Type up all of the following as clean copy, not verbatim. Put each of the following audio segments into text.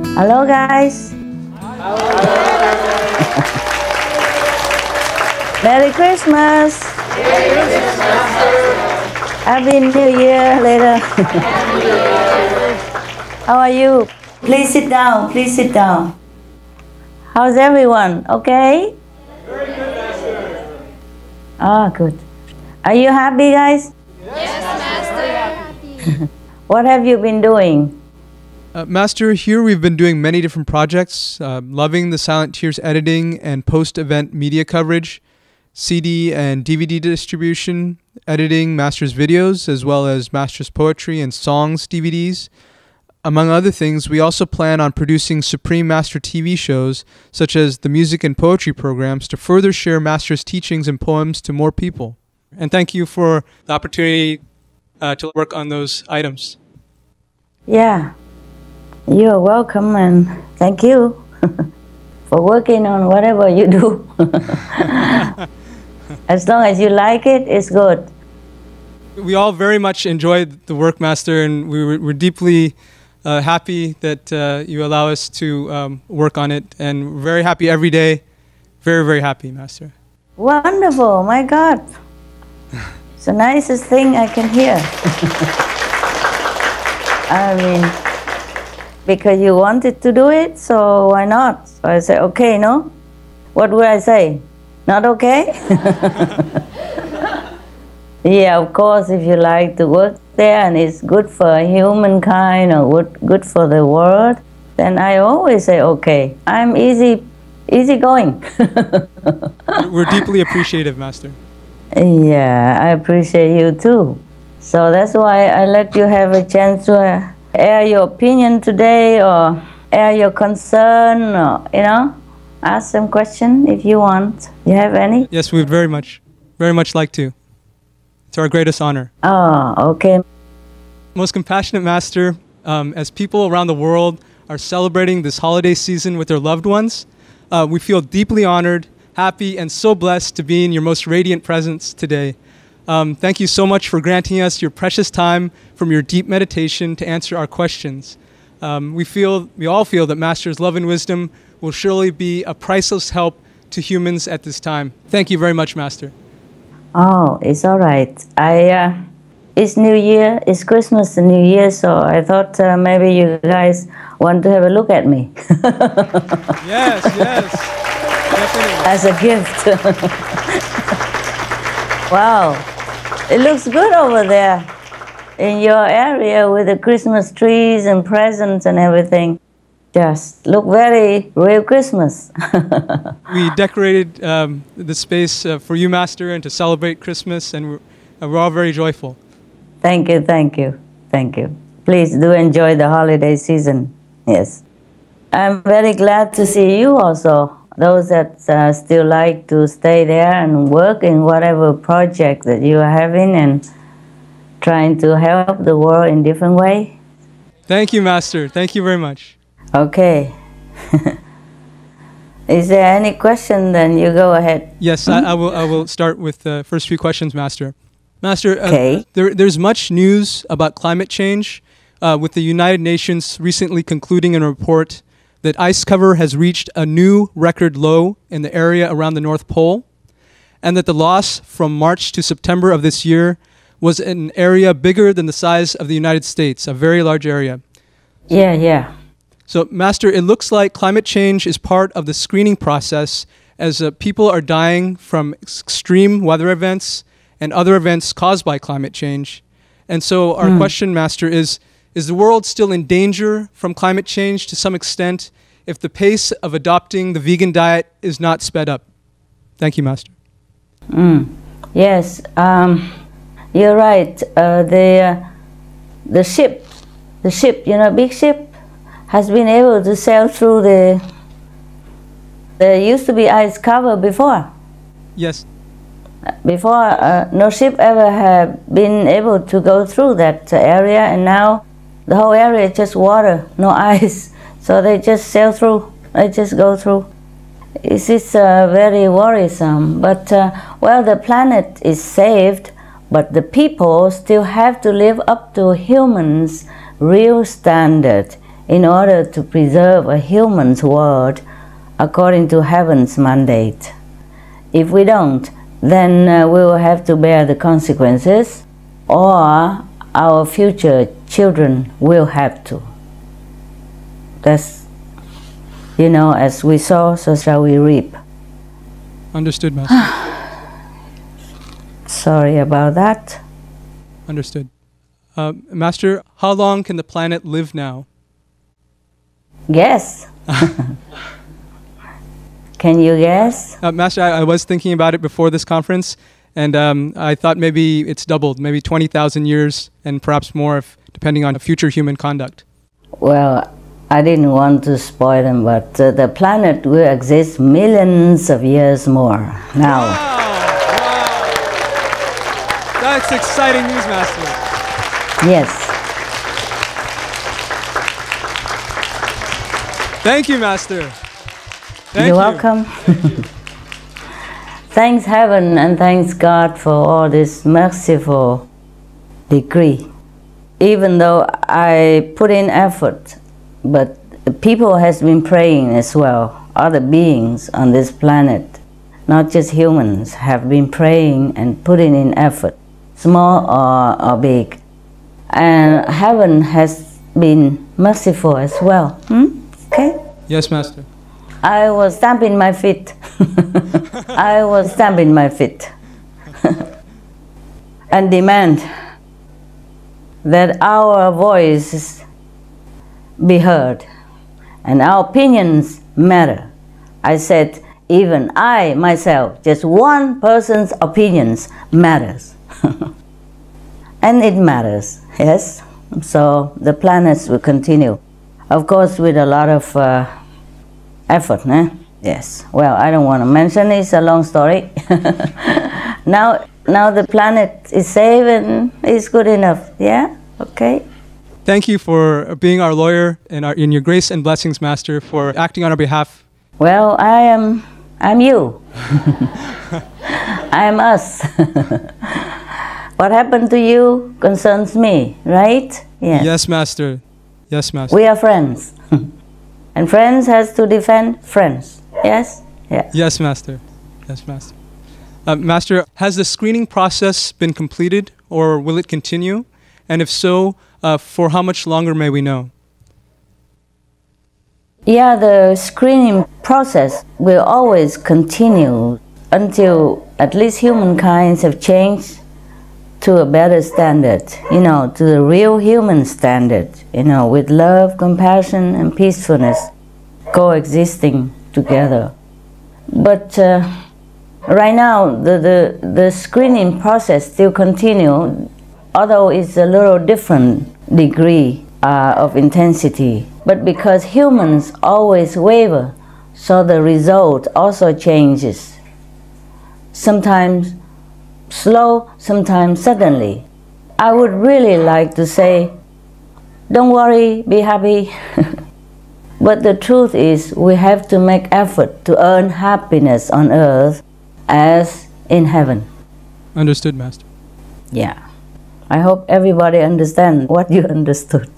Hello, guys. Merry Christmas. Happy New Year later. How are you? Please sit down. Please sit down. How's everyone? Okay? Very good, Master. Ah, good. Are you happy, guys? Yes, Master. What have you been doing? Master, here we've been doing many different projects, loving the Silent Tears editing and post-event media coverage, CD and DVD distribution, editing Master's videos, as well as Master's poetry and songs DVDs. Among other things, we also plan on producing Supreme Master TV shows, such as the music and poetry programs, to further share Master's teachings and poems to more people. And thank you for the opportunity to work on those items. Yeah. You're welcome, and thank you for working on whatever you do. As long as you like it, it's good. We all very much enjoyed the work, Master, and we're deeply happy that you allow us to work on it, and we're very happy every day. Very, very happy, Master. Wonderful, my God. It's the nicest thing I can hear. I mean, because you wanted to do it, so why not? So I say, okay, no? What would I say? Not okay? Yeah, of course, if you like to work there and it's good for humankind or good for the world, then I always say, okay. I'm easy going. We're deeply appreciative, Master. Yeah, I appreciate you too. So that's why I let you have a chance to air your opinion today, or air your concern, or, ask some question if you want. You have any? Yes, we would very much like to. It's our greatest honor. Oh, okay. Most compassionate Master, as people around the world are celebrating this holiday season with their loved ones, we feel deeply honored, happy, and so blessed to be in your most radiant presence today. Thank you so much for granting us your precious time from your deep meditation to answer our questions. We all feel that Master's love and wisdom will surely be a priceless help to humans at this time. Thank you very much, Master. Oh, it's all right. It's New Year, it's Christmas and New Year, so I thought maybe you guys want to have a look at me. Yes, definitely. As a gift. Wow, it looks good over there in your area with the Christmas trees and presents and everything. Just look very real Christmas. We decorated the space for you, Master, and to celebrate Christmas, and we're all very joyful. Thank you, thank you, thank you. Please do enjoy the holiday season. Yes. I'm very glad to see you also. Those that still like to stay there and work in whatever project that you are having and trying to help the world in different way. Thank you, Master. Thank you very much. Okay. Is there any question? Then you go ahead. Yes, I will start with the first few questions, Master. Master, okay. There's much news about climate change, with the United Nations recently concluding in a report that ice cover has reached a new record low in the area around the North Pole, and that the loss from March to September of this year was an area bigger than the size of the United States, a very large area. Yeah. So, Master, it looks like climate change is part of the screening process as people are dying from extreme weather events and other events caused by climate change. And so our question, Master, is the world still in danger from climate change to some extent if the pace of adopting the vegan diet is not sped up? Thank you, Master. Yes, you're right. The ship, big ship, has been able to sail through there used to be ice cover before. Yes. Before, no ship ever had been able to go through that area, and now the whole area is just water, no ice. So they just sail through, they just go through. This is very worrisome, but well, the planet is saved, but the people still have to live up to humans' real standard. in order to preserve a human's world according to heaven's mandate. If we don't, then we will have to bear the consequences, or our future children will have to. That's, as we sow, so shall we reap. Understood, Master. Sorry about that. Understood. Master, how long can the planet live now? Guess. Can you guess? Master, I was thinking about it before this conference, and I thought maybe it's doubled, maybe 20,000 years, and perhaps more, depending on future human conduct. Well, I didn't want to spoil them, but the planet will exist millions of years more now. Wow! That's exciting news, Master. Yes. Thank you, Master. Thank You're you. welcome. Thanks heaven and thanks God for all this merciful decree. Even though I put in effort, but the people has been praying as well. Other beings on this planet, not just humans, have been praying and putting in effort, small or big. And heaven has been merciful as well. Okay? Yes, Master. I was stamping my feet. I was stamping my feet. And demand that our voices be heard and our opinions matter. I said, even I myself, just one person's opinions matters. And it matters, yes. So the planets will continue. Of course, with a lot of effort, eh? Yes. Well, I don't want to mention it. It's a long story. Now the planet is safe and it's good enough. Yeah. Okay. Thank you for being our lawyer and in your grace and blessings, Master, for acting on our behalf. Well, I'm you. I'm us. What happened to you concerns me, right? Yes. Yes, Master. Yes, Master. We are friends. And friends has to defend friends. Yes? Yeah. Yes, Master. Yes, Master. Master, has the screening process been completed, or will it continue? And if so, for how much longer may we know? Yeah, the screening process will always continue until at least humankind have changed to a better standard, to the real human standard, with love, compassion, and peacefulness coexisting together. But right now, the screening process still continues, although it's a little different degree of intensity. But because humans always waver, so the result also changes. Sometimes slow, sometimes suddenly. I would really like to say, don't worry, be happy. But the truth is, we have to make effort to earn happiness on earth as in heaven. Understood, Master. Yeah. I hope everybody understands what you understood.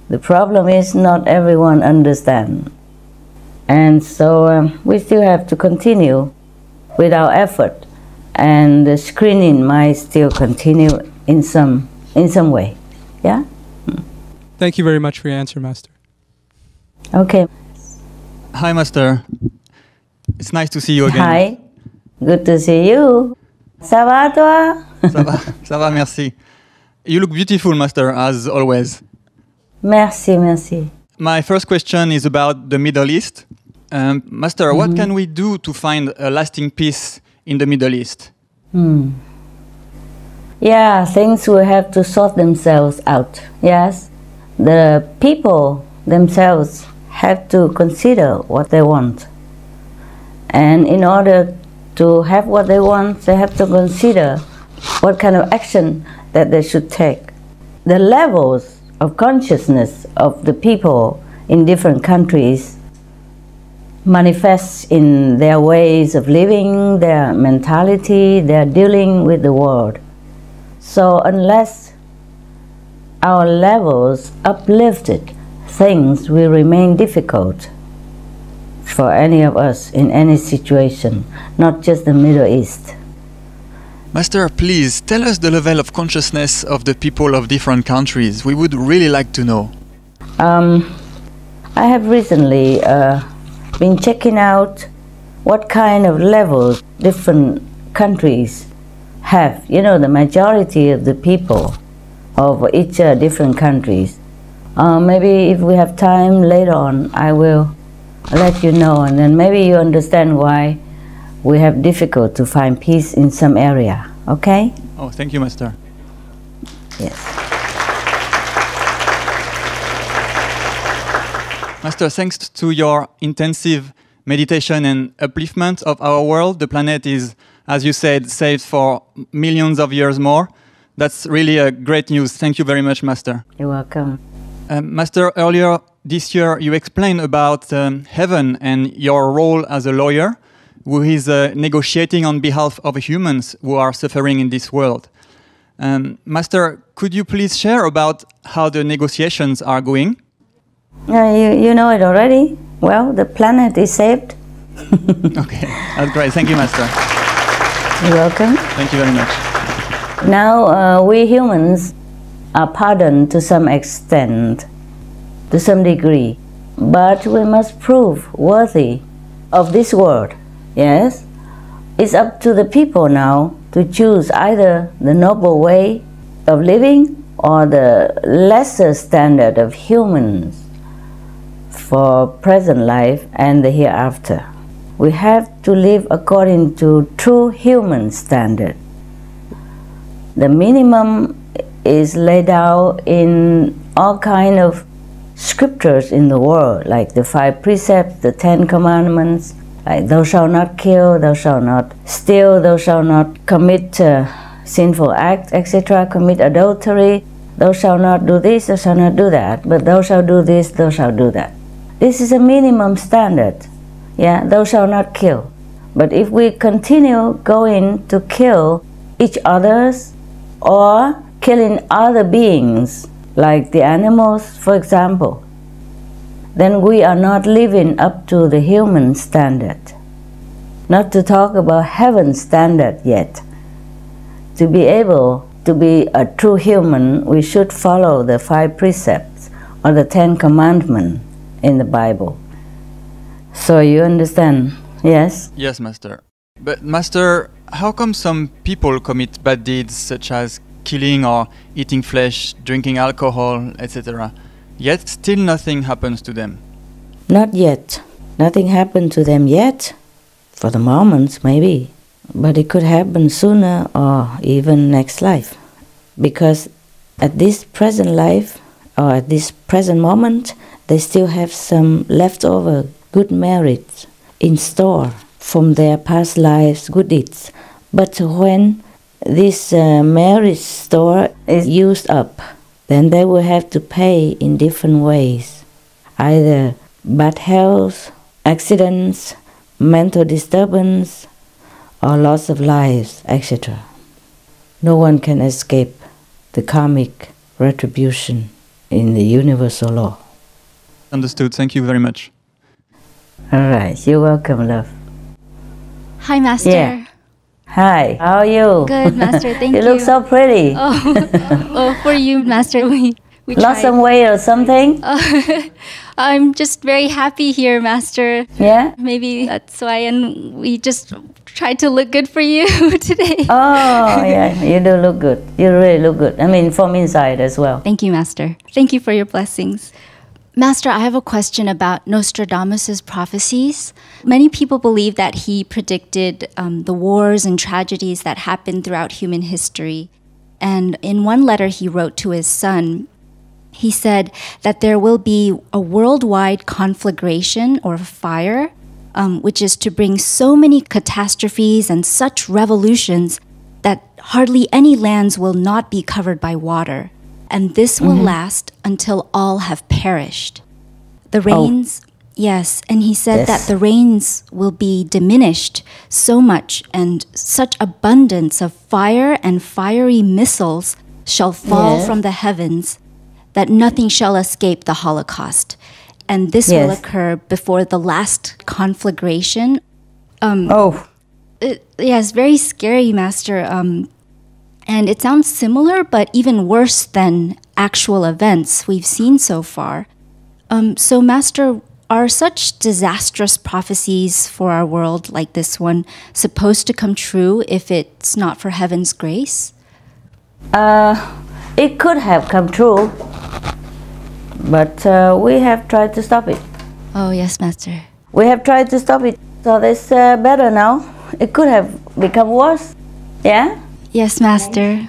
The problem is not everyone understands. And so we still have to continue with our effort. And the screening might still continue in some way. Yeah? Thank you very much for your answer, Master. Okay. Hi, Master. It's nice to see you again. Hi. Good to see you. Ça va, toi? Ça va, merci. You look beautiful, Master, as always. Merci, merci. My first question is about the Middle East. Master, what can we do to find a lasting peace in the Middle East? Yeah, things will have to sort themselves out. Yes, the people themselves have to consider what they want. And in order to have what they want, they have to consider what kind of action that they should take. The levels of consciousness of the people in different countries manifests in their ways of living, their mentality, their dealing with the world. So unless our levels uplifted things will remain difficult for any of us in any situation, not just the Middle East. Master, please tell us the level of consciousness of the people of different countries. We would really like to know. I have recently been checking out what kind of levels different countries have. You know, the majority of the people of each different countries. Maybe if we have time later on, I will let you know, and then maybe you understand why we have difficult to find peace in some area. Okay? Oh, thank you, Master. Yes. Master, thanks to your intensive meditation and upliftment of our world, the planet is, as you said, saved for millions of years more. That's really a great news. Thank you very much, Master. You're welcome. Master, earlier this year you explained about heaven and your role as a lawyer who is negotiating on behalf of humans who are suffering in this world. Master, could you please share about how the negotiations are going? You know it already. Well, the planet is saved. Okay, that's great. Thank you, Master. You're welcome. Thank you very much. Now, we humans are pardoned to some extent, to some degree, but we must prove worthy of this world. Yes? It's up to the people now to choose either the noble way of living or the lesser standard of humans for present life and the hereafter. We have to live according to true human standard. The minimum is laid out in all kind of scriptures in the world, like the 5 precepts, the 10 commandments, like thou shalt not kill, thou shalt not steal, thou shalt not commit sinful acts, etc., commit adultery, thou shalt not do this, thou shalt not do that, but thou shalt do this, thou shalt do that. This is a minimum standard. Yeah, thou shalt not kill. But if we continue going to kill each other's or killing other beings, like the animals, for example, then we are not living up to the human standard. Not to talk about heaven's standard yet. To be able to be a true human, we should follow the 5 precepts or the 10 commandments in the Bible. So you understand, yes? Yes, Master. But Master, how come some people commit bad deeds such as killing or eating flesh, drinking alcohol, etc., yet still nothing happens to them? Not yet. Nothing happened to them yet. For the moment, maybe. But it could happen sooner or even next life. Because at this present life, or at this present moment, they still have some leftover good merits in store from their past lives' good deeds. But when this merit store is used up, then they will have to pay in different ways. Either bad health, accidents, mental disturbance, or loss of lives, etc. No one can escape the karmic retribution in the universal law. Understood. Thank you very much. All right. You're welcome, love. Hi, Master. Yeah. Hi. How are you? Good, Master. Thank you. You look so pretty. Oh, for you, Master. We Lost some weight or something? I'm just very happy here, Master. Yeah? Maybe that's why, and we just tried to look good for you today. Oh, yeah. You do look good. You really look good. I mean, from inside as well. Thank you, Master. Thank you for your blessings. Master, I have a question about Nostradamus' prophecies. Many people believe that he predicted the wars and tragedies that happened throughout human history. And in one letter he wrote to his son, he said that there will be a worldwide conflagration or fire, which is to bring so many catastrophes and such revolutions that hardly any lands will not be covered by water. And this will last until all have perished. The rains, yes, and he said that the rains will be diminished so much, and such abundance of fire and fiery missiles shall fall from the heavens that nothing shall escape the Holocaust. And this will Yes. occur before the last conflagration. It's very scary, Master. And it sounds similar, but even worse than actual events we've seen so far. So, Master, are such disastrous prophecies for our world like this one supposed to come true if it's not for heaven's grace? It could have come true, but we have tried to stop it. Oh, yes, Master. We have tried to stop it, so it's better now. It could have become worse. Yeah? Yes, Master.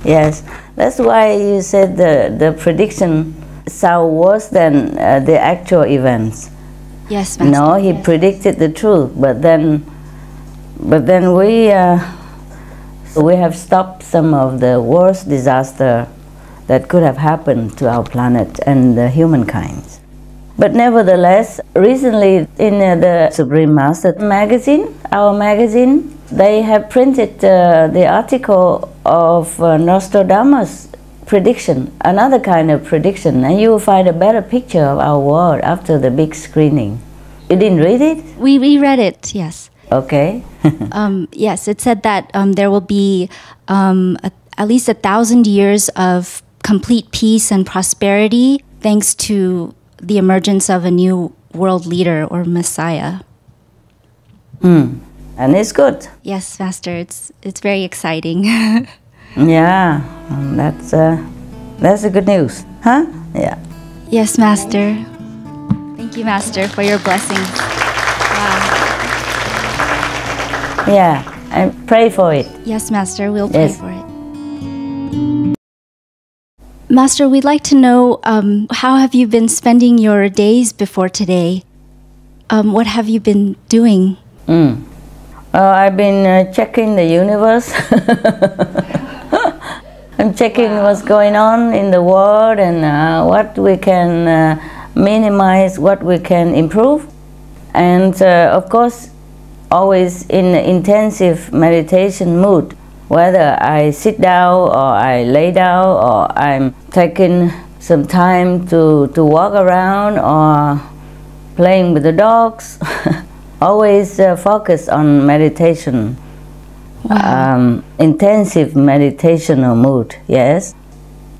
Yes. That's why you said the prediction sound worse than the actual events. Yes, Master. No, he predicted the truth, but then we have stopped some of the worst disaster that could have happened to our planet and the humankind. But nevertheless, recently in the Supreme Master magazine, our magazine, they have printed the article of Nostradamus' prediction, another kind of prediction, and you will find a better picture of our world after the big screening. You didn't read it? We read it, yes. Okay. Yes, it said that there will be at least 1,000 years of complete peace and prosperity thanks to the emergence of a new world leader or Messiah. And it's good. Yes, Master, it's very exciting. Yeah, that's a good news, huh? Yeah. Yes, Master. Thank you, Master, for your blessings. Wow. Yeah, and pray for it. Yes, Master, we'll pray Yes. for it. Master, we'd like to know how have you been spending your days before today? What have you been doing? I've been checking the universe. I'm checking what's going on in the world and what we can minimize, what we can improve. And of course, always in intensive meditation mood. Whether I sit down or I lay down or I'm taking some time to walk around or playing with the dogs. Always focus on meditation. Wow. Intensive meditational mood, yes.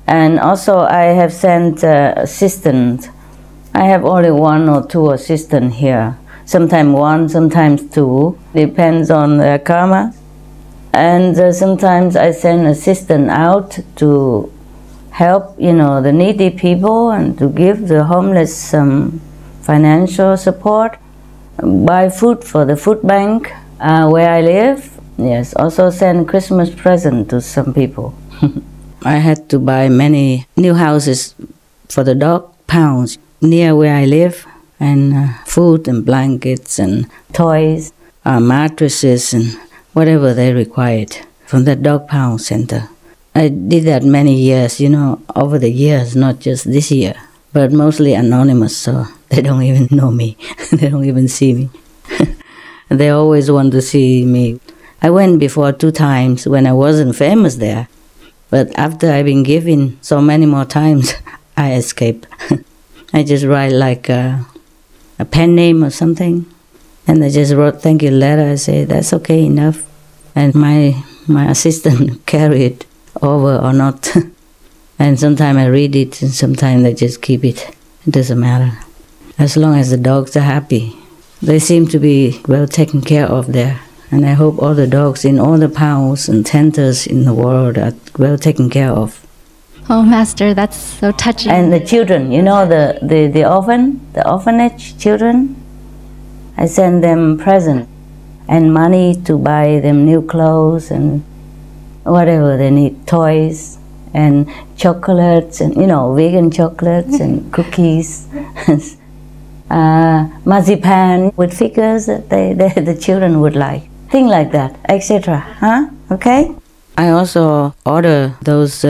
And also I have sent assistants. I have only 1 or 2 assistants here. Sometimes 1, sometimes 2, depends on the karma. And sometimes I send assistant out to help, the needy people and to give the homeless some financial support. Buy food for the food bank where I live. Yes, also send Christmas present to some people. I had to buy many new houses for the dog pounds near where I live, and food and blankets and toys, mattresses and whatever they required from the dog pound center. I did that many years, over the years, not just this year, but mostly anonymous, so they don't even know me. They don't even see me. They always want to see me. I went before 2 times when I wasn't famous there, but after I've been given so many more times, I escaped. I just write like a pen name or something, and I just wrote thank you letter. I say that's okay enough, and my assistant carry it over or not. And sometimes I read it, and sometimes I just keep it. It doesn't matter. As long as the dogs are happy. They seem to be well taken care of there. And I hope all the dogs in all the pounds and centers in the world are well taken care of. Oh, Master, that's so touching. And the children, the orphanage children, I send them presents and money to buy them new clothes and whatever they need, toys and chocolates and, vegan chocolates and cookies. Marzipan with figures that the children would like. Things like that, etc. Huh? Okay? I also order those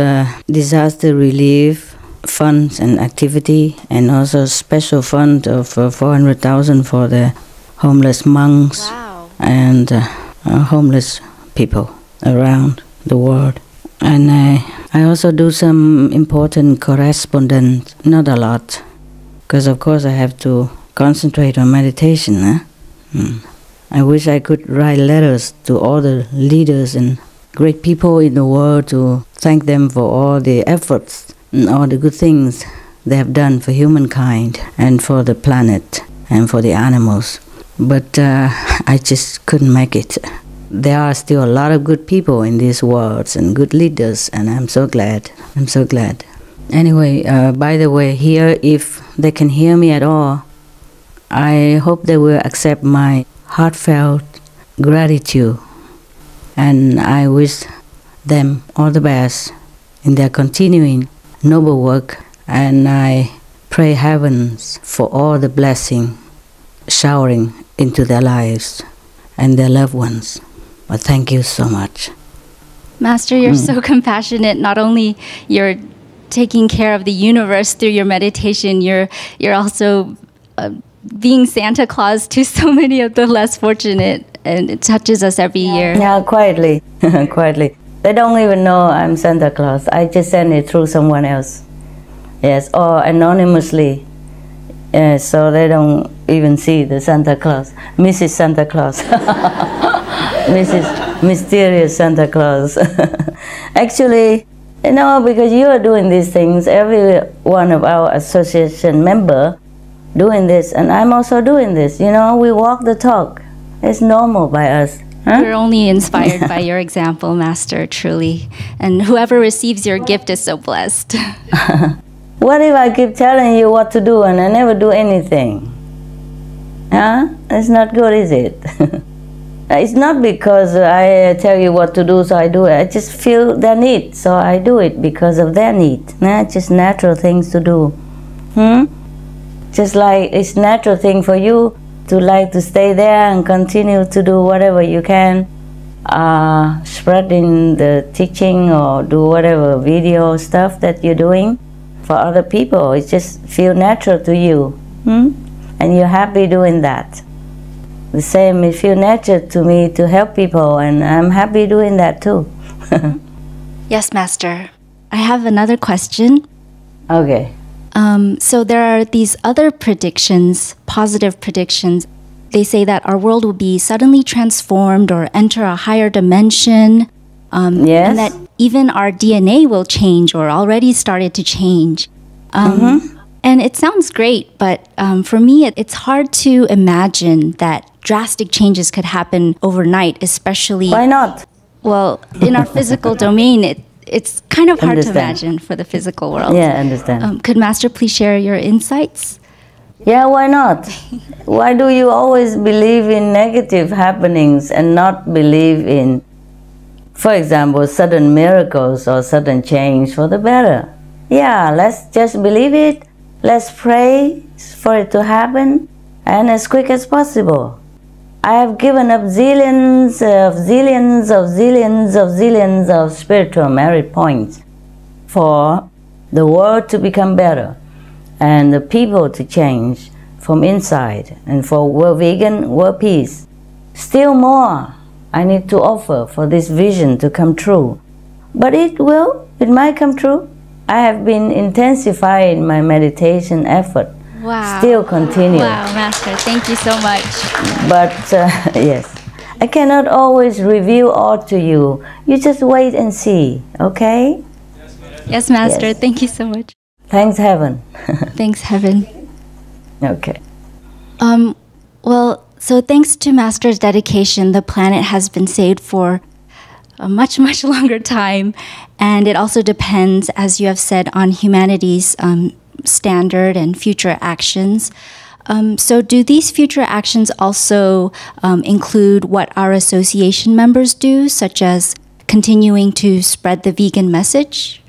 disaster relief funds and activity, and also special fund of 400,000 for the homeless monks. Wow. And homeless people around the world. And I I also do some important correspondence, not a lot, because of course I have to concentrate on meditation. I wish I could write letters to all the leaders and great people in the world to thank them for all the efforts and all the good things they have done for humankind and for the planet and for the animals. But I just couldn't make it. There are still a lot of good people in these worlds and good leaders, and I'm so glad. I'm so glad. Anyway, by the way, here, if they can hear me at all, I hope they will accept my heartfelt gratitude, and I wish them all the best in their continuing noble work, and I pray heavens for all the blessing showering into their lives and their loved ones. Well, thank you so much. Master, you're so compassionate. Not only you're taking care of the universe through your meditation, you're also being Santa Claus to so many of the less fortunate, and it touches us every year. Yeah, quietly, quietly. They don't even know I'm Santa Claus. I just send it through someone else. Yes, or anonymously. So they don't even see the Santa Claus. Mrs. Santa Claus. Mrs. Mysterious Santa Claus. Actually, you know, because you are doing these things, every one of our association member doing this, and I'm also doing this. You know, we walk the talk. It's normal by us. Huh? We're only inspired by your example, Master, truly. And whoever receives your gift is so blessed. What if I keep telling you what to do and I never do anything? Huh? It's not good, is it? It's not because I tell you what to do, so I do it. I just feel their need, so I do it because of their need. Just natural things to do. Just like it's natural thing for you to like to stay there and continue to do whatever you can, spreading the teaching or do whatever video stuff that you're doing for other people. It just feel natural to you, and you're happy doing that. The same, it feels natural to me to help people, and I'm happy doing that too. Yes, Master. I have another question. Okay. So there are these other predictions, positive predictions. They say that our world will be suddenly transformed or enter a higher dimension. Yes. And that even our DNA will change or already started to change. And it sounds great, but for me, it's hard to imagine that drastic changes could happen overnight, especially... Why not? Well, in our physical domain, it's kind of hard to imagine for the physical world. Yeah, I understand. Could Master please share your insights? Yeah, why not? Why do you always believe in negative happenings and not believe in, for example, sudden miracles or sudden change for the better? Yeah, let's just believe it. Let's pray for it to happen, and as quick as possible. I have given up zillions of spiritual merit points for the world to become better and the people to change from inside, and for world vegan, world peace. Still more I need to offer for this vision to come true. But it might come true. I have been intensifying my meditation effort. Wow. Still continue. Wow, Master, thank you so much. But yes, I cannot always reveal all to you. You just wait and see, okay? Yes, Master, Yes. Thank you so much. Thanks, heaven. Thanks, Heaven. Okay. Well, so thanks to Master's dedication, the planet has been saved for a much, much longer time. And it also depends, as you have said, on humanity's standard and future actions. So do these future actions also include what our association members do, such as continuing to spread the vegan message?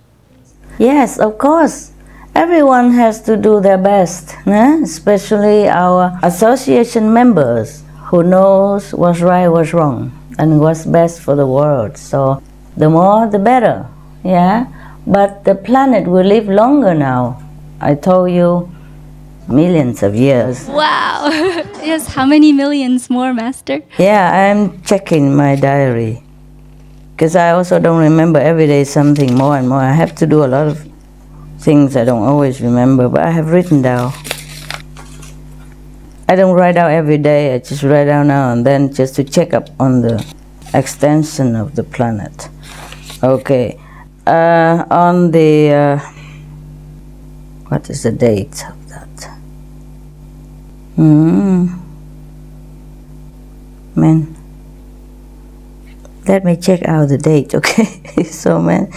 Yes, of course. Everyone has to do their best, especially our association members who knows what's right, what's wrong, and what's best for the world. So the more, the better, yeah? But the planet will live longer now. I told you, millions of years. Wow! Yes, how many millions more, Master? Yeah, I'm checking my diary. because I also don't remember every day something more and more. I have to do a lot of things I don't always remember, but I have written down. I don't write out every day, I just write down now and then just to check up on the extension of the planet. Okay, on the, what is the date of that? Man, let me check out the date, okay? So man,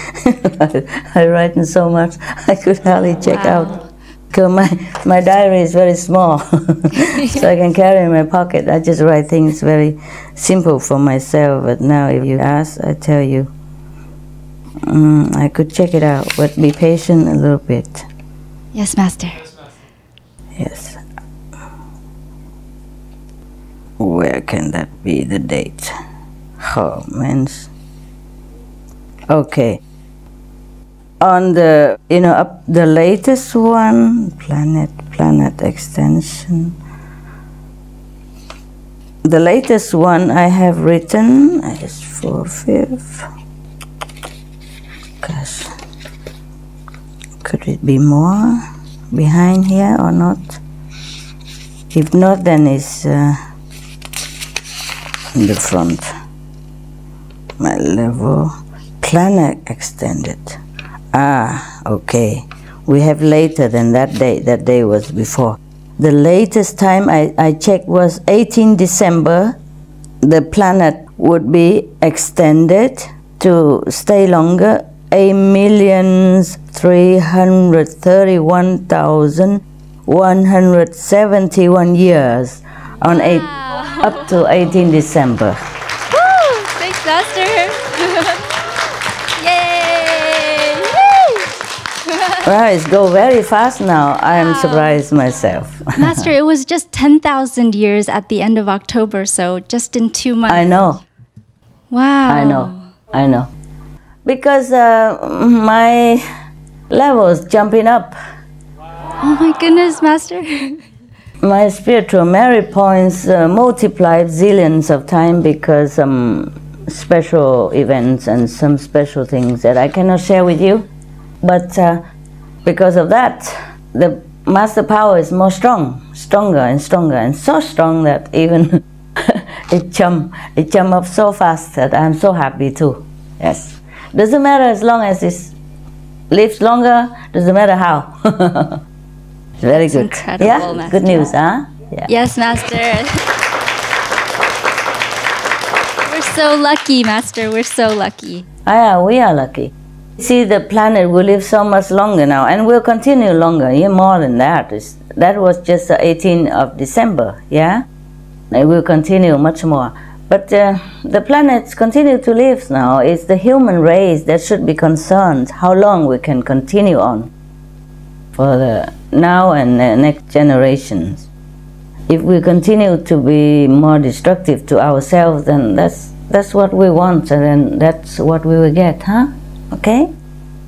I write in so much, I could hardly check out. Because my diary is very small, so I can carry in my pocket. I just write things very simple for myself, but now if you ask, I tell you. I could check it out, but be patient a little bit. Yes, Master. Yes. Where can that be, the date? Oh, man. Okay. On the, up the latest one, planet extension. The latest one I have written is 4/5. Gosh, could it be more behind here or not? If not, then it's in the front. My level, planet extended. Okay. We have later than that day. That day was before. The latest time I checked was 18 December. The planet would be extended to stay longer, 8,331,171 years on up to 18 December. Woo! Thanks, Master. Right, it's go very fast now. I am surprised myself. Master, it was just 10,000 years at the end of October, so just in 2 months. I know. Wow. I know. Because my level is jumping up. Oh my goodness, Master. My spiritual merit points multiplied zillions of time because some special events and some special things that I cannot share with you. But because of that, the master power is more stronger and stronger, and so strong that even it jump up so fast that I'm so happy too. Yes, doesn't matter as long as it lives longer. Doesn't matter how. It's very That's good. Incredible, yeah, Master. Good news, huh? Yeah. Yes, Master. We're so lucky, Master. We're so lucky. Yeah, we are lucky. See, the planet will live so much longer now, and will continue longer, more than that. That was just the 18th of December, yeah? It will continue much more. But the planets continue to live now. It's the human race that should be concerned how long we can continue on for the now and the next generations. If we continue to be more destructive to ourselves, then that's what we want, and then that's what we will get, huh? Okay?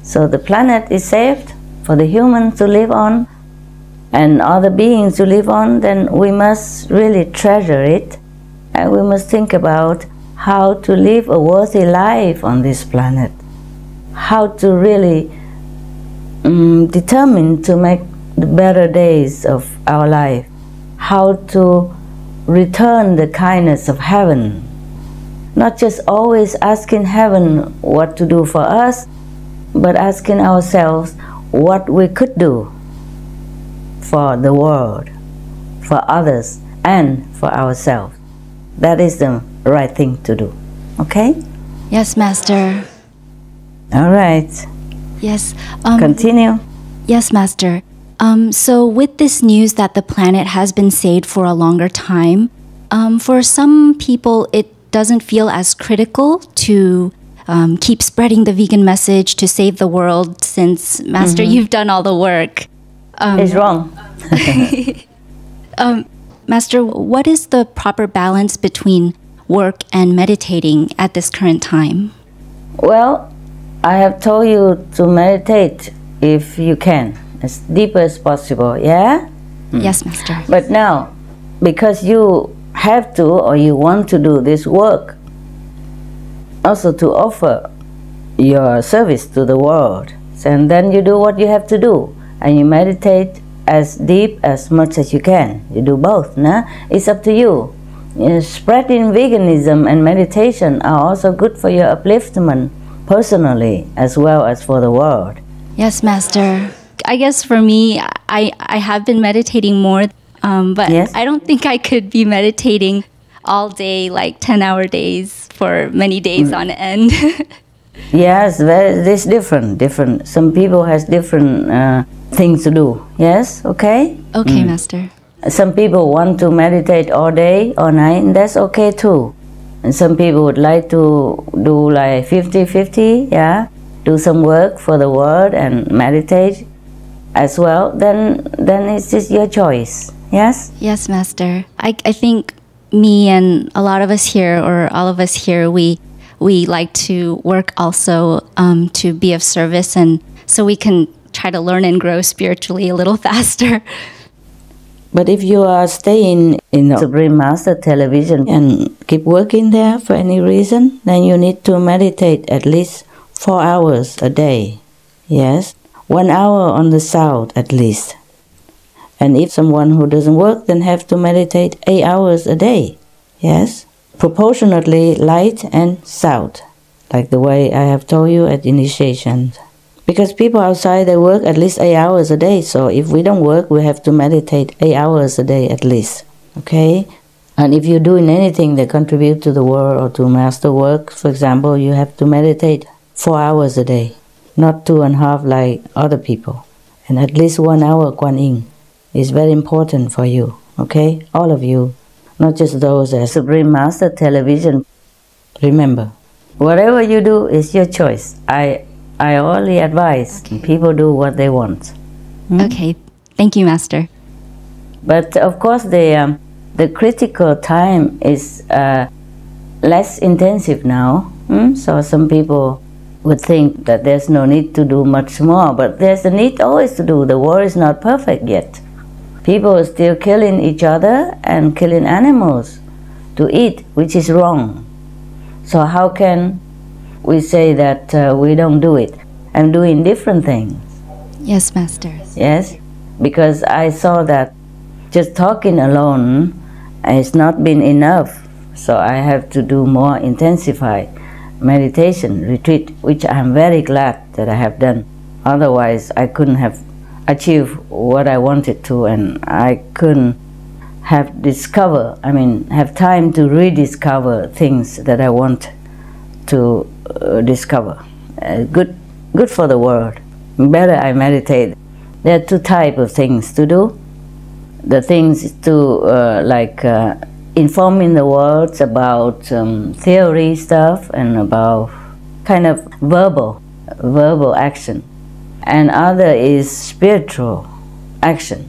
So the planet is saved for the humans to live on and other beings to live on, then we must really treasure it, and we must think about how to live a worthy life on this planet, how to really determine to make the better days of our life, how to return the kindness of heaven. Not just always asking heaven what to do for us, but asking ourselves what we could do for the world, for others, and for ourselves. That is the right thing to do. Okay? Yes, Master. All right. Yes. Continue. Yes, Master. So with this news that the planet has been saved for a longer time, for some people it doesn't feel as critical to keep spreading the vegan message to save the world, since, Master, you've done all the work. It's wrong. Master, what is the proper balance between work and meditating at this current time? Well, I have told you to meditate if you can, as deep as possible, yeah? Yes, Master. But now, because you have to or you want to do this work, also to offer your service to the world. And then you do what you have to do, and you meditate as deep as much as you can. You do both, nah? It's up to you. Spreading veganism and meditation are also good for your upliftment personally as well as for the world. Yes, Master. I guess for me, I have been meditating more, but Yes. I don't think I could be meditating all day, like 10-hour days for many days on end. Yes, it's different. Some people has different things to do. Yes, okay? Okay, Master. Some people want to meditate all day, all night, and that's okay too. And some people would like to do like 50-50, yeah? Do some work for the world and meditate as well. Then it's just your choice, yes? Yes, Master. I think me and a lot of us here, or all of us here, we like to work also to be of service, and so we can try to learn and grow spiritually a little faster. But if you are staying in the Supreme Master television and keep working there for any reason, then you need to meditate at least 4 hours a day. Yes, 1 hour on the south at least. And if someone who doesn't work, then have to meditate 8 hours a day. Yes, proportionately light and south, like the way I have told you at initiation. Because people outside, they work at least 8 hours a day. So if we don't work, we have to meditate 8 hours a day at least. Okay? And if you're doing anything that contributes to the world or to master work, for example, you have to meditate 4 hours a day, not 2.5 like other people. And at least 1 hour Kuan Yin is very important for you. Okay? All of you, not just those at Supreme Master television. Remember, whatever you do is your choice. I only advise people do what they want. Okay, thank you, Master. But of course, the critical time is less intensive now. So some people would think that there's no need to do much more, but there's a need always to do. The world is not perfect yet. People are still killing each other and killing animals to eat, which is wrong. So how can we say that we don't do it? I'm doing different things. Yes, Master. Yes, because I saw that just talking alone has not been enough. So I have to do more intensified meditation retreat, which I'm very glad that I have done. Otherwise, I couldn't have achieved what I wanted to, and I couldn't have have time to rediscover things that I want to discover. Good for the world. Better I meditate. There are two types of things to do. The things to informing the world about theory stuff and about kind of verbal action. And other is spiritual action,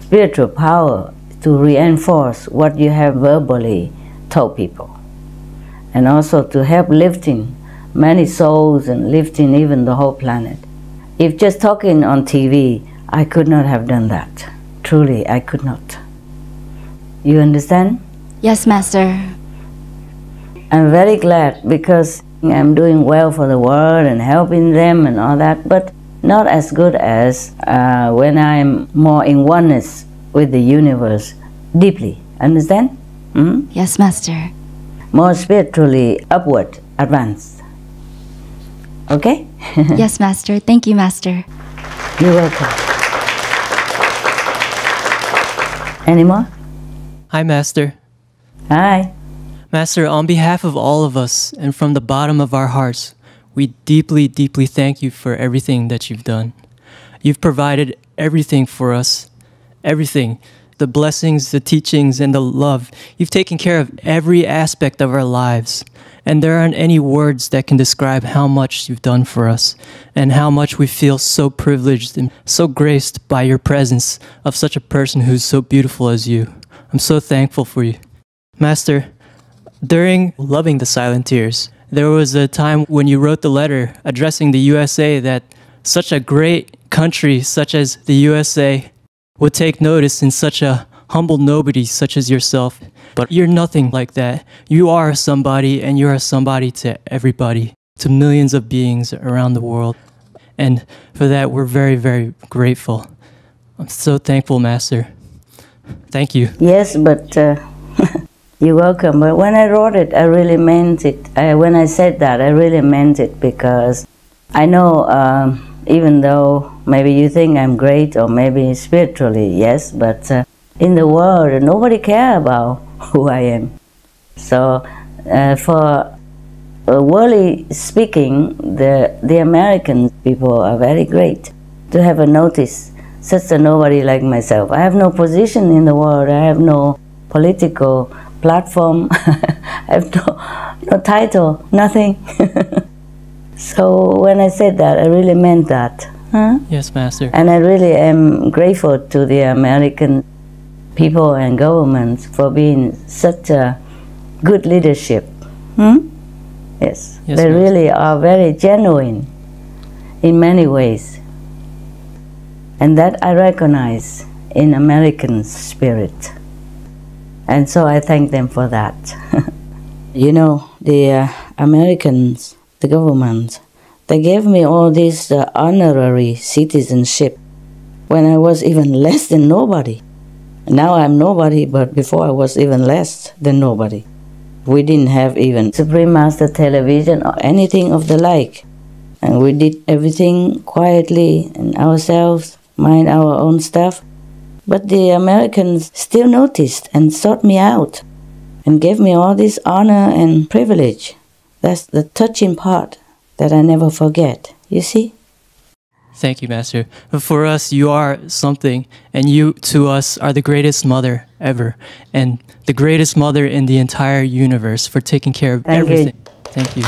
spiritual power to reinforce what you have verbally told people. And also to help lifting many souls and lifting even the whole planet. If just talking on TV, I could not have done that. Truly, I could not. You understand? Yes, Master. I'm very glad because I'm doing well for the world and helping them and all that, but not as good as when I'm more in oneness with the universe deeply. Understand? Yes, Master. More spiritually upward, advanced. Okay? Yes, Master. Thank you, Master. You're welcome. Any more? Hi, Master. Hi. Master, on behalf of all of us and from the bottom of our hearts, we deeply, deeply thank you for everything that you've done. You've provided everything for us, everything. The blessings, the teachings, and the love. You've taken care of every aspect of our lives. And there aren't any words that can describe how much you've done for us and how much we feel so privileged and so graced by your presence of such a person who's so beautiful as you. I'm so thankful for you. Master, during Loving the Silent Tears, there was a time when you wrote the letter addressing the USA that such a great country such as the USA would take notice in such a humble nobodies such as yourself. But you're nothing like that. You are somebody, and you're a somebody to everybody, to millions of beings around the world. And for that, we're very, very grateful. I'm so thankful, Master. Thank you. Yes, but you're welcome. But when I wrote it, I really meant it. When I said that, I really meant it, because I know even though maybe you think I'm great, or maybe spiritually, yes, but in the world, nobody cares about who I am. So for worldly speaking, the American people are very great to have a notice such a nobody like myself. I have no position in the world. I have no political platform. I have no title, nothing. So when I said that, I really meant that. Huh? Yes, Master. And I really am grateful to the American people and governments for being such a good leadership. Yes, Yes, they Master. really are very genuine in many ways. And that I recognize in American spirit. And so I thank them for that. You know, the Americans, the government, they gave me all this honorary citizenship when I was even less than nobody. Now I'm nobody, but before I was even less than nobody. We didn't have even Supreme Master television or anything of the like. And we did everything quietly and ourselves, mind our own stuff. But the Americans still noticed and sought me out and gave me all this honor and privilege. That's the touching part that I never forget, you see? Thank you, Master. For us, you are something, and you, to us, are the greatest mother ever, and the greatest mother in the entire universe for taking care of Thank everything. you. Thank you.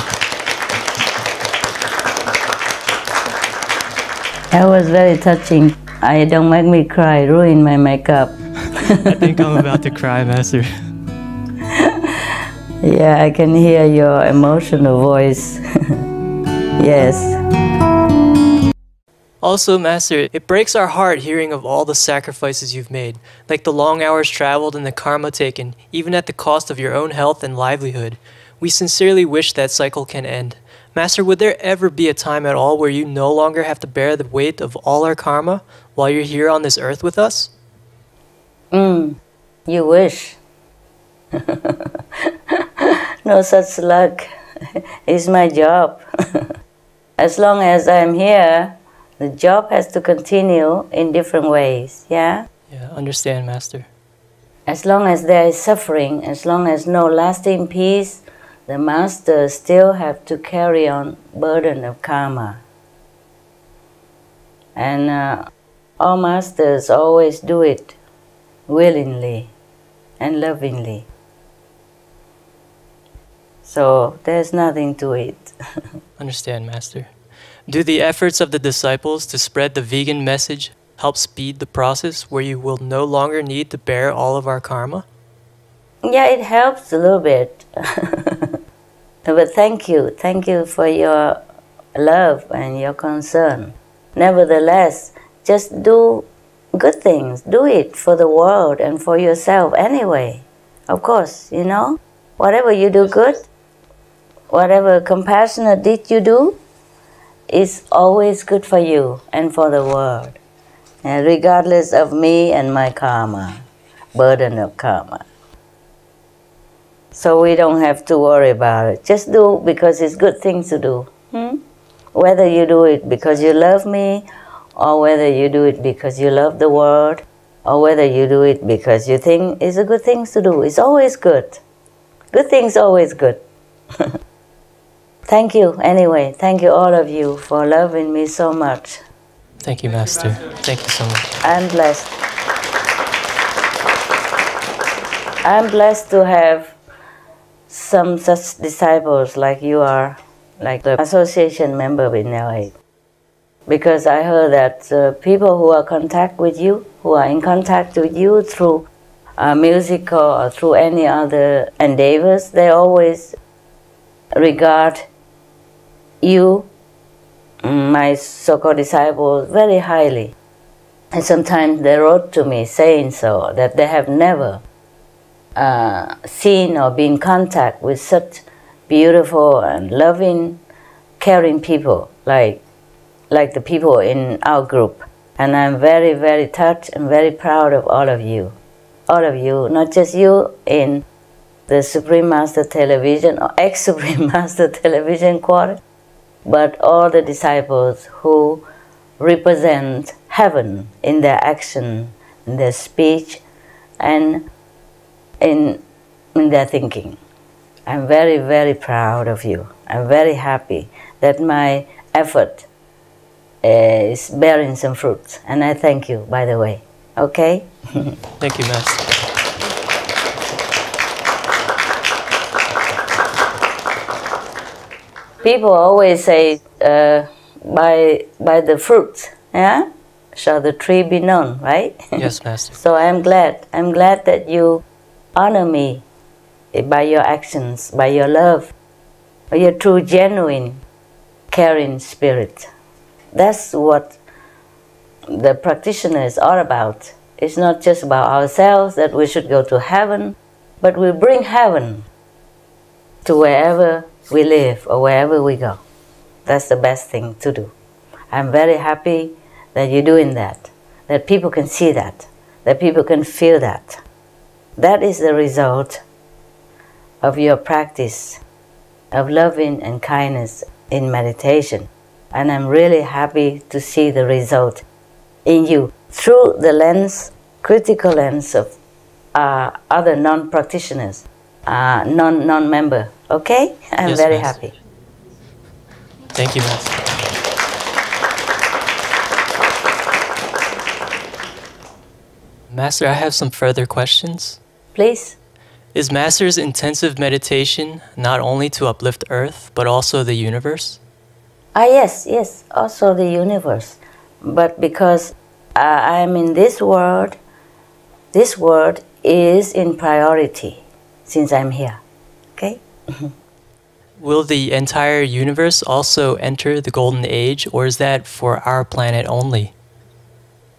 That was very touching. Don't make me cry, ruin my makeup. I think I'm about to cry, Master. Yeah, I can hear your emotional voice. Yes. Also, Master, it breaks our heart hearing of all the sacrifices you've made, like the long hours traveled and the karma taken, even at the cost of your own health and livelihood. We sincerely wish that cycle can end. Master, would there ever be a time at all where you no longer have to bear the weight of all our karma while you're here on this earth with us? You wish. No such luck. It's my job. As long as I'm here, the job has to continue in different ways, yeah? Yeah, understand, Master. As long as there is suffering, as long as no lasting peace, the Master still have to carry on burden of karma. And all Masters always do it willingly and lovingly. So there's nothing to it. Understand, Master. Do the efforts of the disciples to spread the vegan message help speed the process where you will no longer need to bear all of our karma? Yeah, it helps a little bit. But thank you. Thank you for your love and your concern. Nevertheless, just do good things. Do it for the world and for yourself anyway. Of course, you know, whatever you do good, whatever compassionate deed you do, is always good for you and for the world. And regardless of me and my karma, burden of karma. So we don't have to worry about it. Just do because it's good things to do. Whether you do it because you love me, or whether you do it because you love the world, or whether you do it because you think it's a good thing to do. It's always good. Good things always good. Thank you anyway. Thank you all of you for loving me so much. Thank you, Master. Thank you so much. I'm blessed. I'm blessed to have some such disciples like you are, like the association member in LA. Because I heard that people who are in contact with you, through musical or through any other endeavors, they always regard you, my so-called disciples, very highly. And sometimes they wrote to me saying so, that they have never seen or been in contact with such beautiful and loving, caring people like the people in our group. And I'm very, very touched and very proud of all of you. All of you, not just you in the Supreme Master Television or ex-Supreme Master Television Quarter, but all the disciples who represent heaven in their action, in their speech, and in their thinking. I'm very, very proud of you. I'm very happy that my effort is bearing some fruit. And I thank you, by the way. Okay? Thank you, Master. People always say, by the fruit, yeah, shall the tree be known, right? Yes, Master. So I'm glad that you honor me by your actions, by your love, by your true, genuine, caring spirit. That's what the practitioner is all about. It's not just about ourselves, that we should go to heaven, but we bring heaven to wherever we live or wherever we go. That's the best thing to do. I'm very happy that you're doing that people can see that people can feel that. That is the result of your practice of loving and kindness in meditation. And I'm really happy to see the result in you through the lens, critical lens of other non-practitioners, non-member. Okay? I'm Yes, very Master. happy. Thank you, Master. Master, I have some further questions. Please. Is Master's intensive meditation not only to uplift Earth, but also the universe? Yes, also the universe. But because I'm in this world is in priority since I'm here. Okay? Will the entire universe also enter the golden age, or is that for our planet only?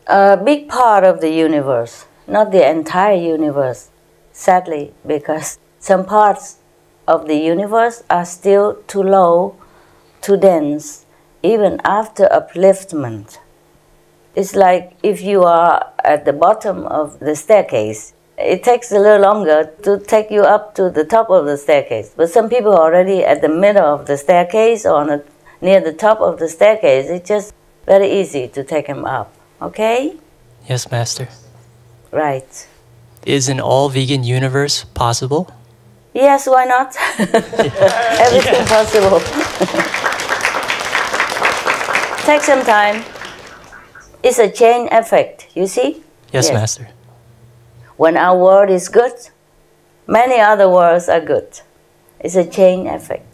A big part of the universe, not the entire universe, sadly, because some parts of the universe are still too low, too dense, even after upliftment. It's like if you are at the bottom of the staircase, it takes a little longer to take you up to the top of the staircase. But some people are already at the middle of the staircase or near the top of the staircase. It's just very easy to take them up. Okay? Yes, Master. Right. Is an all-vegan universe possible? Yes, why not? Everything possible. Take some time. It's a chain effect, you see? Yes, Master. When our world is good, many other worlds are good. It's a chain effect.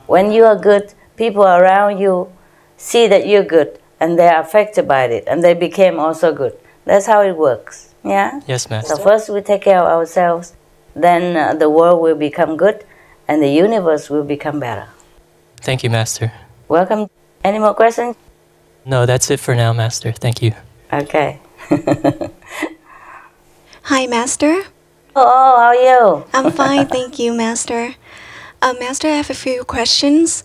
When you are good, people around you see that you're good, and they are affected by it, and they became also good. That's how it works. Yeah? Yes, Master. So first we take care of ourselves, then the world will become good, and the universe will become better. Thank you, Master. Welcome. Any more questions? No, that's it for now, Master. Thank you. Okay. Hi, Master. Oh, how are you? I'm fine, thank you, Master. Master, I have a few questions.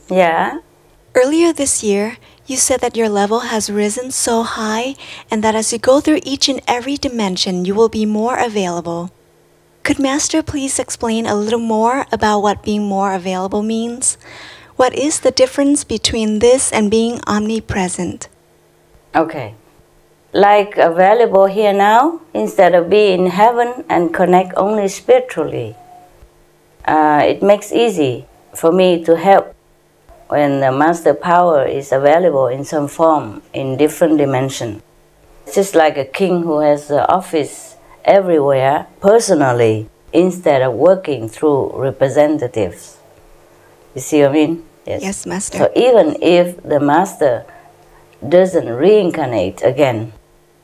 Yeah? Earlier this year, you said that your level has risen so high and that as you go through each and every dimension, you will be more available. Could Master please explain a little more about what being more available means? What is the difference between this and being omnipresent? Okay. Like available here now, instead of being in heaven and connect only spiritually, it makes easy for me to help when the master power is available in some form, in different dimension. It's just like a king who has the office everywhere, personally, instead of working through representatives. You see what I mean? Yes. Yes, Master. So even if the master doesn't reincarnate again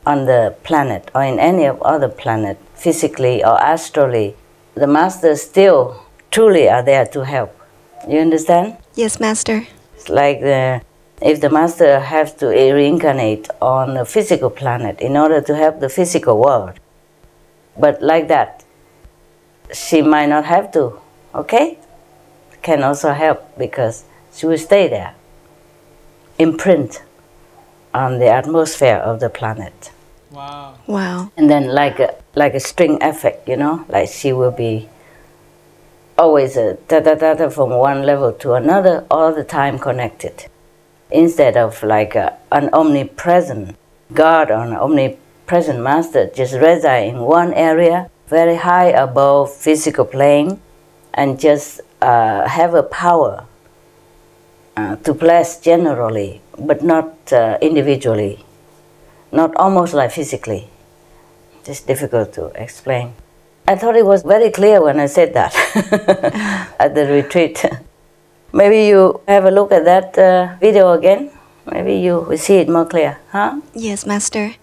on the planet or in any of other planet, physically or astrally, the masters still truly are there to help. You understand? Yes, Master. It's like the if the master has to reincarnate on a physical planet in order to help the physical world. But like that, she might not have to, okay? Can also help because she will stay there, imprint on the atmosphere of the planet. Wow. Wow. And then like a string effect, you know, like she will be always from one level to another, all the time connected. Instead of like an omnipresent God or an omnipresent master just reside in one area, very high above physical plane, and just have a power to bless generally, but not individually, not almost like physically. It's difficult to explain. I thought it was very clear when I said that at the retreat. Maybe you have a look at that video again. Maybe you will see it more clear, huh? Yes, Master.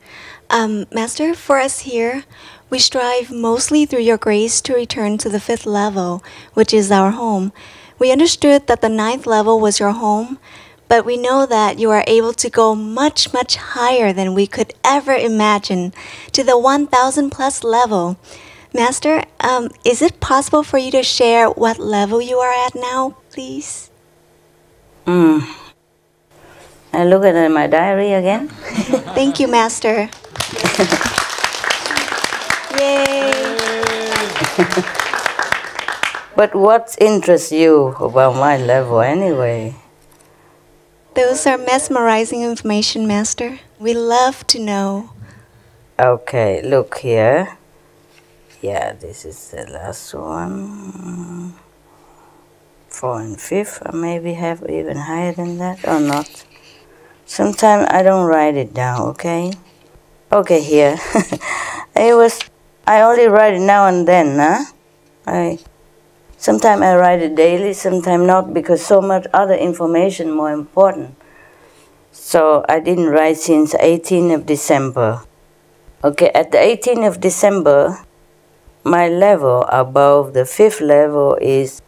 Master, for us here, we strive mostly through your grace to return to the 5th level, which is our home. We understood that the 9th level was your home, but we know that you are able to go much, much higher than we could ever imagine, to the 1,000 plus level. Master, is it possible for you to share what level you are at now, please? I look at my diary again. Thank you, Master. Yay! But what interests you about my level anyway? Those are mesmerizing information, Master. We love to know. Okay, look here. Yeah, this is the last one. 4 and 5th, or maybe have even higher than that, or not. Sometimes I don't write it down, okay? Okay, here. I only write it now and then, huh? Sometimes I write it daily, sometimes not, because so much other information more important. So I didn't write since 18th of December. Okay, at the 18th of December, my level above the 5th level is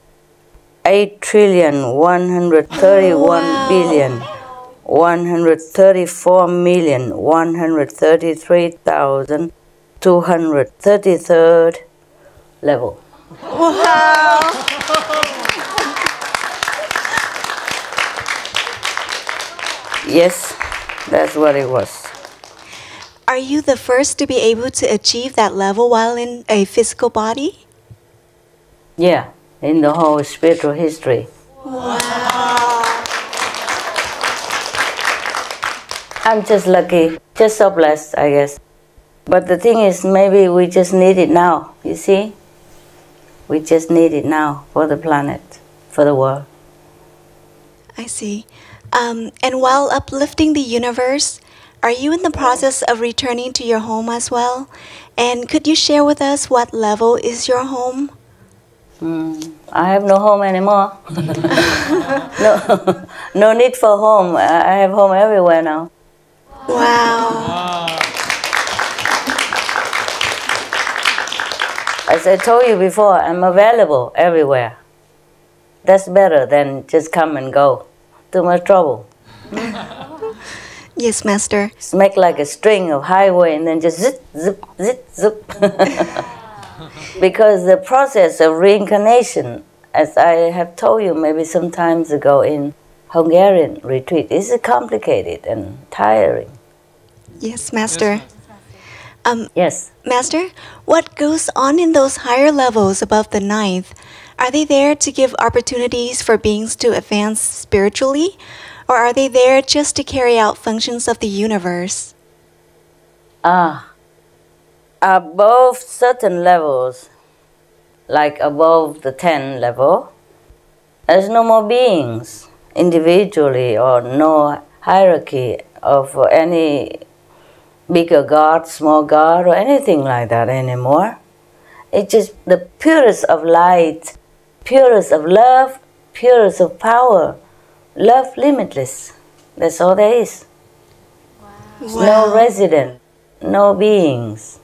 8,131,133,233 level. Wow! Yes, that's what it was. Are you the first to be able to achieve that level while in a physical body? Yeah, in the whole spiritual history. Wow! I'm just lucky, just so blessed, I guess. But the thing is, maybe we just need it now, you see? We just need it now for the planet, for the world. I see. And while uplifting the universe, are you in the process of returning to your home as well? And could you share with us what level is your home? I have no home anymore. No need for home. I have home everywhere now. Wow. As I told you before, I'm available everywhere. That's better than just come and go. Too much trouble. Yes, Master. Just make like a string of highway and then just zip, zip, zip, zip. Because the process of reincarnation, as I have told you maybe some times ago in Hungarian retreat, is complicated and tiring. Yes, Master. Yes. Master, what goes on in those higher levels above the 9th? Are they there to give opportunities for beings to advance spiritually? Or are they there just to carry out functions of the universe? Above certain levels, like above the 10 level, there's no more beings individually, or no hierarchy of any bigger God, small God, or anything like that anymore. It's just the purest of light, purest of love, purest of power. Love limitless. That's all there is. Wow. No resident, no beings.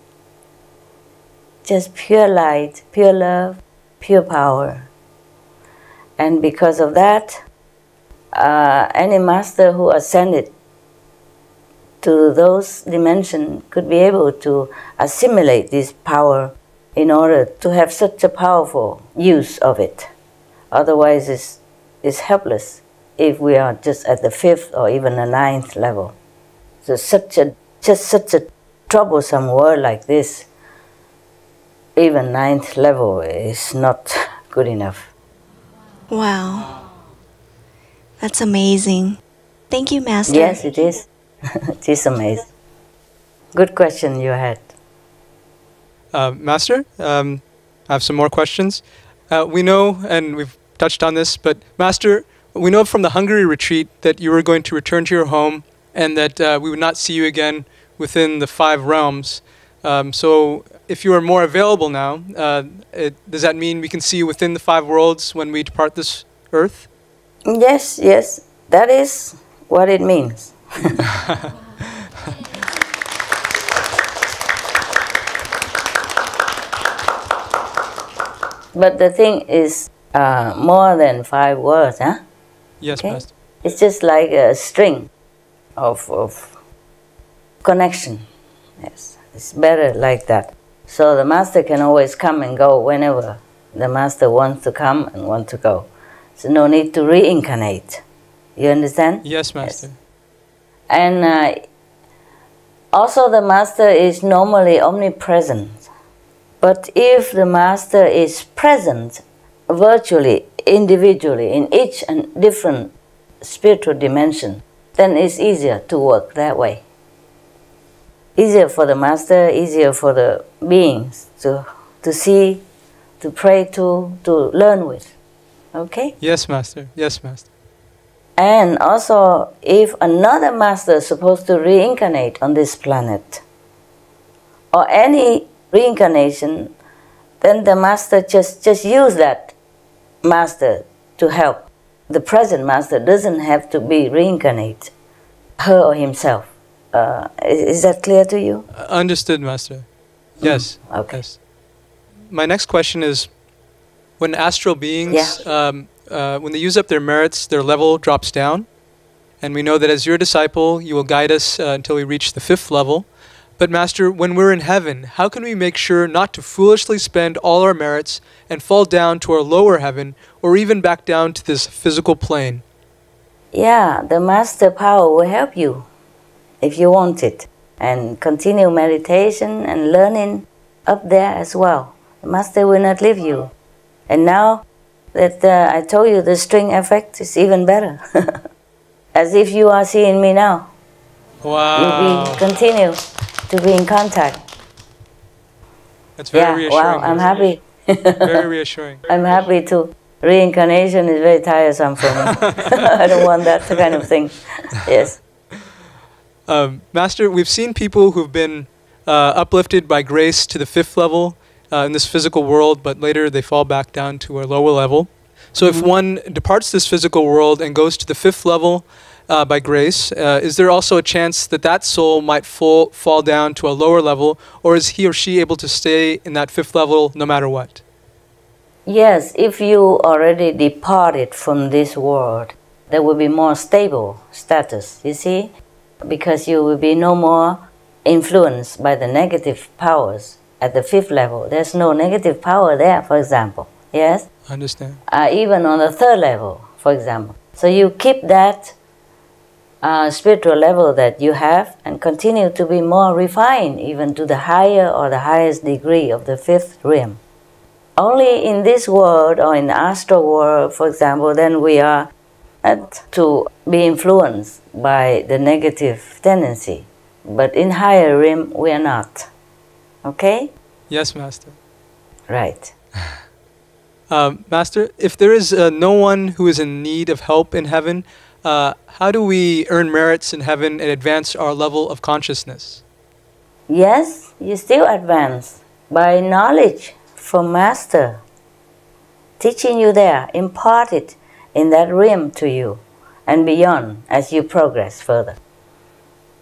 Just pure light, pure love, pure power. And because of that, any master who ascended to those dimensions could be able to assimilate this power in order to have such a powerful use of it. Otherwise, it's helpless if we are just at the 5th or even the 9th level. So such a troublesome word like this, even 9th level is not good enough. Wow. That's amazing. Thank you, Master. Yes, it is. It is amazing. Good question you had. Master, I have some more questions. We know, and we've touched on this, but Master, we know from the Hungary retreat that you were going to return to your home and that we would not see you again within the 5 realms. So if you are more available now, does that mean we can see you within the 5 worlds when we depart this earth? Yes, yes, that is what it means. But the thing is more than 5 words, huh? Yes, okay? Master. It's just like a string of connection. Yes, it's better like that. So the Master can always come and go whenever the Master wants to come and want to go. So no need to reincarnate. You understand? Yes, Master. Yes. And also the Master is normally omnipresent. But if the Master is present virtually, individually, in each and different spiritual dimension, then it's easier to work that way. Easier for the Master, easier for the beings to see, to pray to learn with. Okay? Yes, Master. Yes, Master. And also, if another Master is supposed to reincarnate on this planet, or any reincarnation, then the Master just use that Master to help. The present Master doesn't have to be reincarnate, her or himself. Is that clear to you? Understood, Master. Yes. Okay. Yes. My next question is, when astral beings, when they use up their merits, their level drops down. And we know that as your disciple, you will guide us until we reach the 5th level. But Master, when we're in heaven, how can we make sure not to foolishly spend all our merits and fall down to our lower heaven, or even back down to this physical plane? Yeah, the Master power will help you if you want it. And continue meditation and learning up there as well. The Master will not leave you. And now that I told you the string effect is even better. As if you are seeing me now. Wow. You continue to be in contact. That's very reassuring. Wow, I'm happy. Very reassuring. I'm happy too. Reincarnation is very tiresome for me. I don't want that kind of thing. Yes. Master, we've seen people who've been uplifted by grace to the 5th level in this physical world, but later they fall back down to a lower level. So if one departs this physical world and goes to the 5th level by grace, is there also a chance that that soul might fall down to a lower level, or is he or she able to stay in that 5th level no matter what? Yes, if you already departed from this world, there will be more stable status, you see? Because you will be no more influenced by the negative powers at the 5th level. There's no negative power there, for example. Yes? I understand. Even on the 3rd level, for example. So you keep that spiritual level that you have and continue to be more refined, even to the higher or the highest degree of the 5th realm. Only in this world or in the astral world, for example, then we are to be influenced by the negative tendency. But in higher realm, we are not. Okay? Yes, Master. Right. Master, if there is no one who is in need of help in heaven, how do we earn merits in heaven and advance our level of consciousness? Yes, you still advance by knowledge from Master, teaching you there, imparted in that realm to you and beyond as you progress further.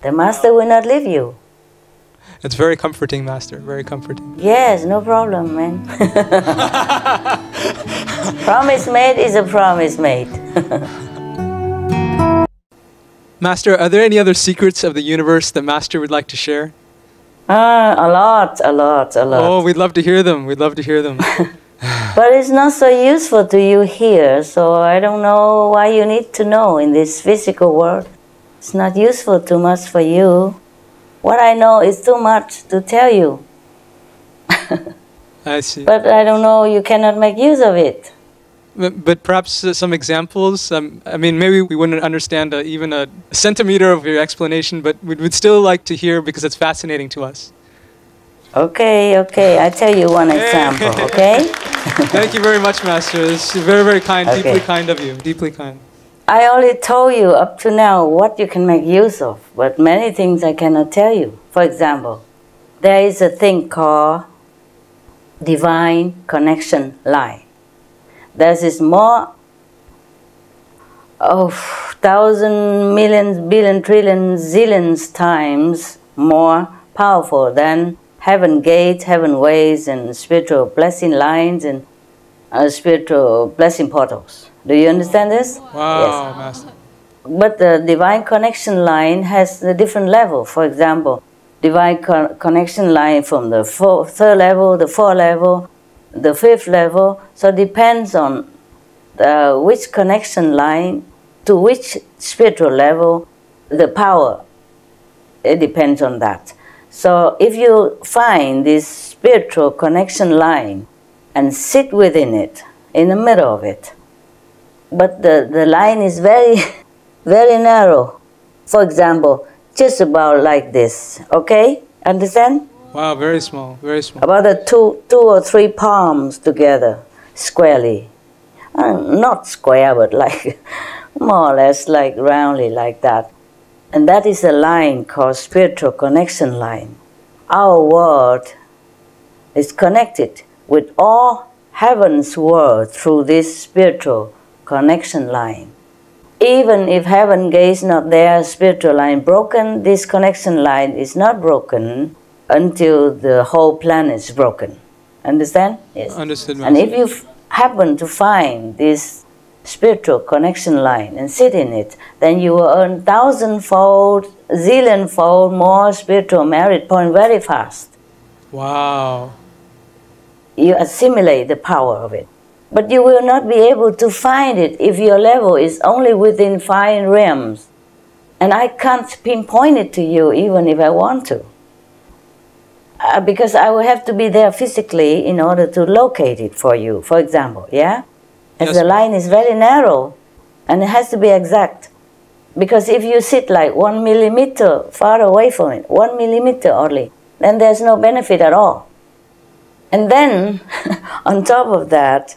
The Master will not leave you. It's very comforting, Master, very comforting. Yes, no problem, man. Promise made is a promise made. Master, are there any other secrets of the universe that Master would like to share? A lot. Oh, we'd love to hear them. We'd love to hear them. But it's not so useful to you here, so I don't know why you need to know in this physical world. It's not useful too much for you. What I know is too much to tell you. I see. But I don't know, you cannot make use of it. But perhaps some examples. I mean, maybe we wouldn't understand even a centimeter of your explanation, but we would still like to hear because it's fascinating to us. Okay. I tell you one example, okay? Thank you very much, Master. It's very, very kind, Okay. deeply kind of you. Deeply kind. I only told you up to now what you can make use of, but many things I cannot tell you. For example, there is a thing called divine connection line. There's this more of 1,000, millions, billion, trillion, zillions times more powerful than heaven gates, heaven ways, and spiritual blessing lines and spiritual blessing portals. Do you understand this? Wow, Yes. Master. But the divine connection line has a different level. For example, divine connection line from the third level, the fourth level, the fifth level. So it depends on which connection line to which spiritual level, the power, it depends on that. So if you find this spiritual connection line and sit within it, in the middle of it, but the line is very, very narrow. For example, just about like this, okay? Understand? Wow, very small, very small. About the two or three palms together, squarely. Not square, but like more or less like roundly like that. And that is a line called spiritual connection line. Our world is connected with all heaven's world through this spiritual connection line. Even if heaven gate is not there, spiritual line broken, this connection line is not broken until the whole planet is broken. Understand? Yes. Understood, And Master. if you happen to find this spiritual connection line and sit in it, then you will earn 1,000-fold, zillion-fold more spiritual merit point very fast. Wow. You assimilate the power of it. But you will not be able to find it if your level is only within 5 realms. And I can't pinpoint it to you even if I want to. Because I will have to be there physically in order to locate it for you, for example, yeah? As Yes. the line is very narrow and it has to be exact. Because if you sit like 1 millimeter far away from it, 1 millimeter only, then there's no benefit at all. And then, on top of that,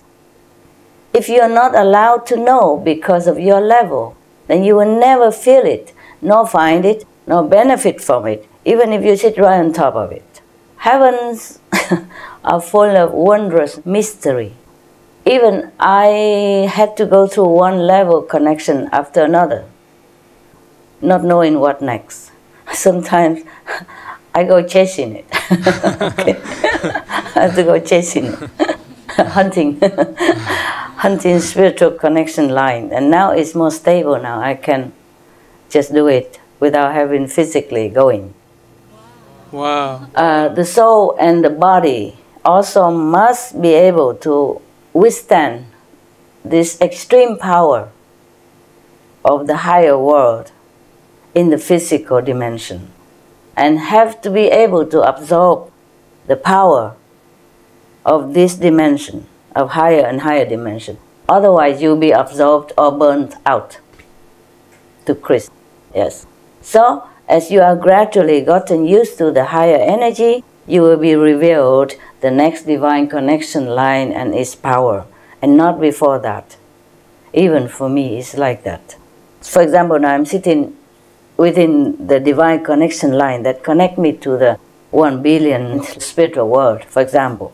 if you're not allowed to know because of your level, then you will never feel it, nor find it, nor benefit from it, even if you sit right on top of it. Heavens are full of wondrous mystery. Even I had to go through one level connection after another, not knowing what next. Sometimes I go chasing it. Okay. I have to go chasing it, hunting spiritual connection line. And now it's more stable now. I can just do it without having physically going. Wow. The soul and the body also must be able to withstand this extreme power of the higher world in the physical dimension, and have to be able to absorb the power of this dimension, of higher and higher dimension. Otherwise you'll be absorbed or burnt out to Christ. Yes. So as you are gradually gotten used to the higher energy, you will be revealed the next divine connection line and its power, and not before that. Even for me, it's like that. For example, now I'm sitting within the divine connection line that connect me to the 1 billion spiritual world, for example.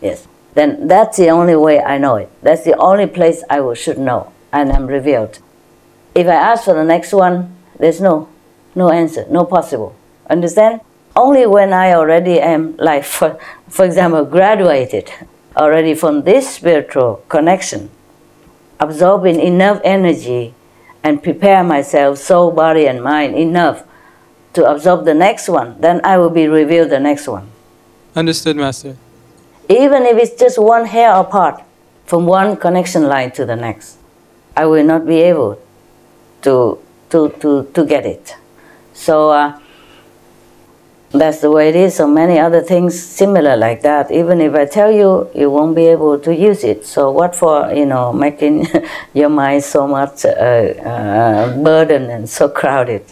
Yes. Then that's the only way I know it. That's the only place I should know, and I'm revealed. If I ask for the next one, there's no answer, no possible. Understand? Only when I already am, like, for example, graduated already from this spiritual connection, absorbing enough energy and prepare myself, soul, body, and mind enough to absorb the next one, then I will be revealed the next one. Understood, Master. Even if it's just one hair apart from one connection line to the next, I will not be able to get it. So that's the way it is. So many other things similar like that. Even if I tell you, you won't be able to use it. So what for, making your mind so much burden and so crowded?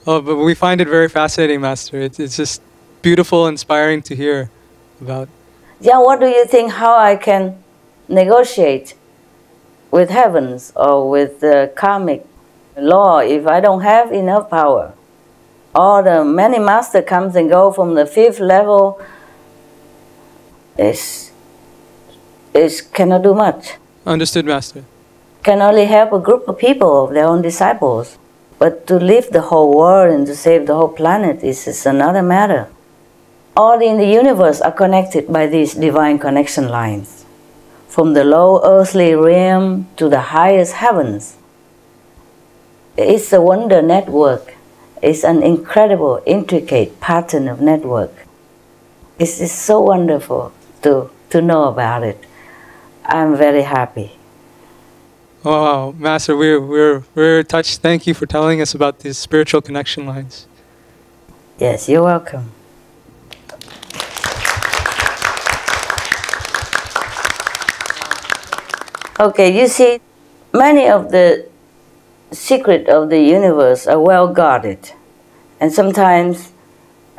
Oh, but we find it very fascinating, Master. It's just beautiful, inspiring to hear about. Yeah, what do you think how I can negotiate with heavens or with the karmic law if I don't have enough power? All the many masters comes and go from the 5th level is cannot do much. Understood, Master. Can only help a group of people, of their own disciples. But to lift the whole world and to save the whole planet is another matter. All in the universe are connected by these divine connection lines, from the low earthly realm to the highest heavens. It's a wonder network. It's an incredible, intricate pattern of network. It's so wonderful to know about it. I'm very happy. Oh, wow, Master, we're touched. Thank you for telling us about these spiritual connection lines. Yes, you're welcome. Okay, you see, many of the secrets of the universe are well guarded. And sometimes,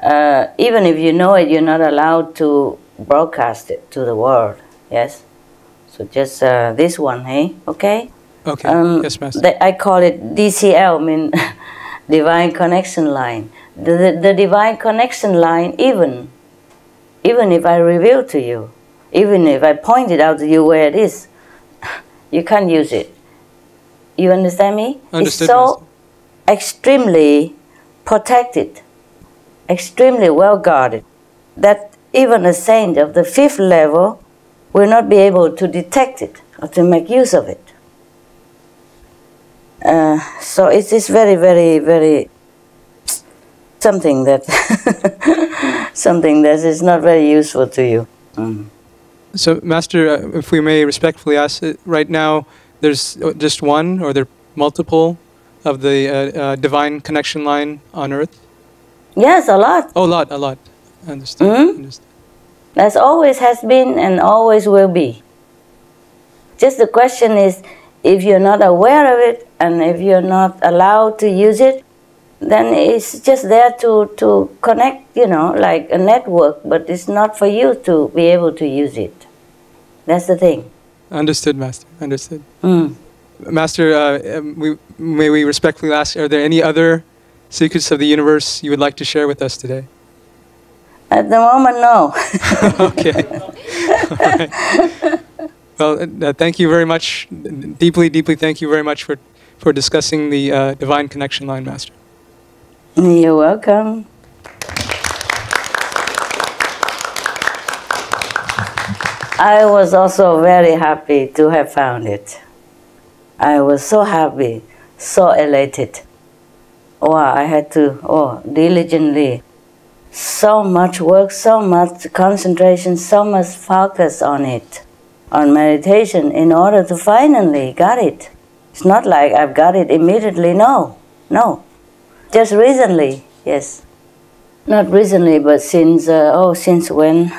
even if you know it, you're not allowed to broadcast it to the world. Yes? So just this one, hey? Okay? Okay, yes, Master. I call it DCL, mean Divine Connection Line. The Divine Connection Line, even if I reveal to you, even if I point it out to you where it is, you can't use it. You understand me? Understood, it's so Master. Extremely protected, extremely well guarded, that even a saint of the 5th level will not be able to detect it or to make use of it. So it is very, very, very something that something that is not very useful to you. So, Master, if we may respectfully ask, right now there's just one, or there are multiple of the divine connection line on Earth? Yes, a lot. Oh, a lot. Understood. Understood. That's always has been and always will be. Just the question is, if you're not aware of it and if you're not allowed to use it, then it's just there to connect, like a network, but it's not for you to be able to use it. That's the thing. Understood, Master. Understood. Master, may we respectfully ask, are there any other secrets of the universe you would like to share with us today? At the moment, no. Okay. Right. Well, thank you very much. Deeply thank you very much for discussing the divine connection line, Master. You're welcome. I was also very happy to have found it. I was so happy, so elated. Wow, I had to, diligently, so much work, so much concentration, so much focus on it, on meditation, in order to finally get it. It's not like I've got it immediately, no. Just recently, yes. Not recently, but since, since when?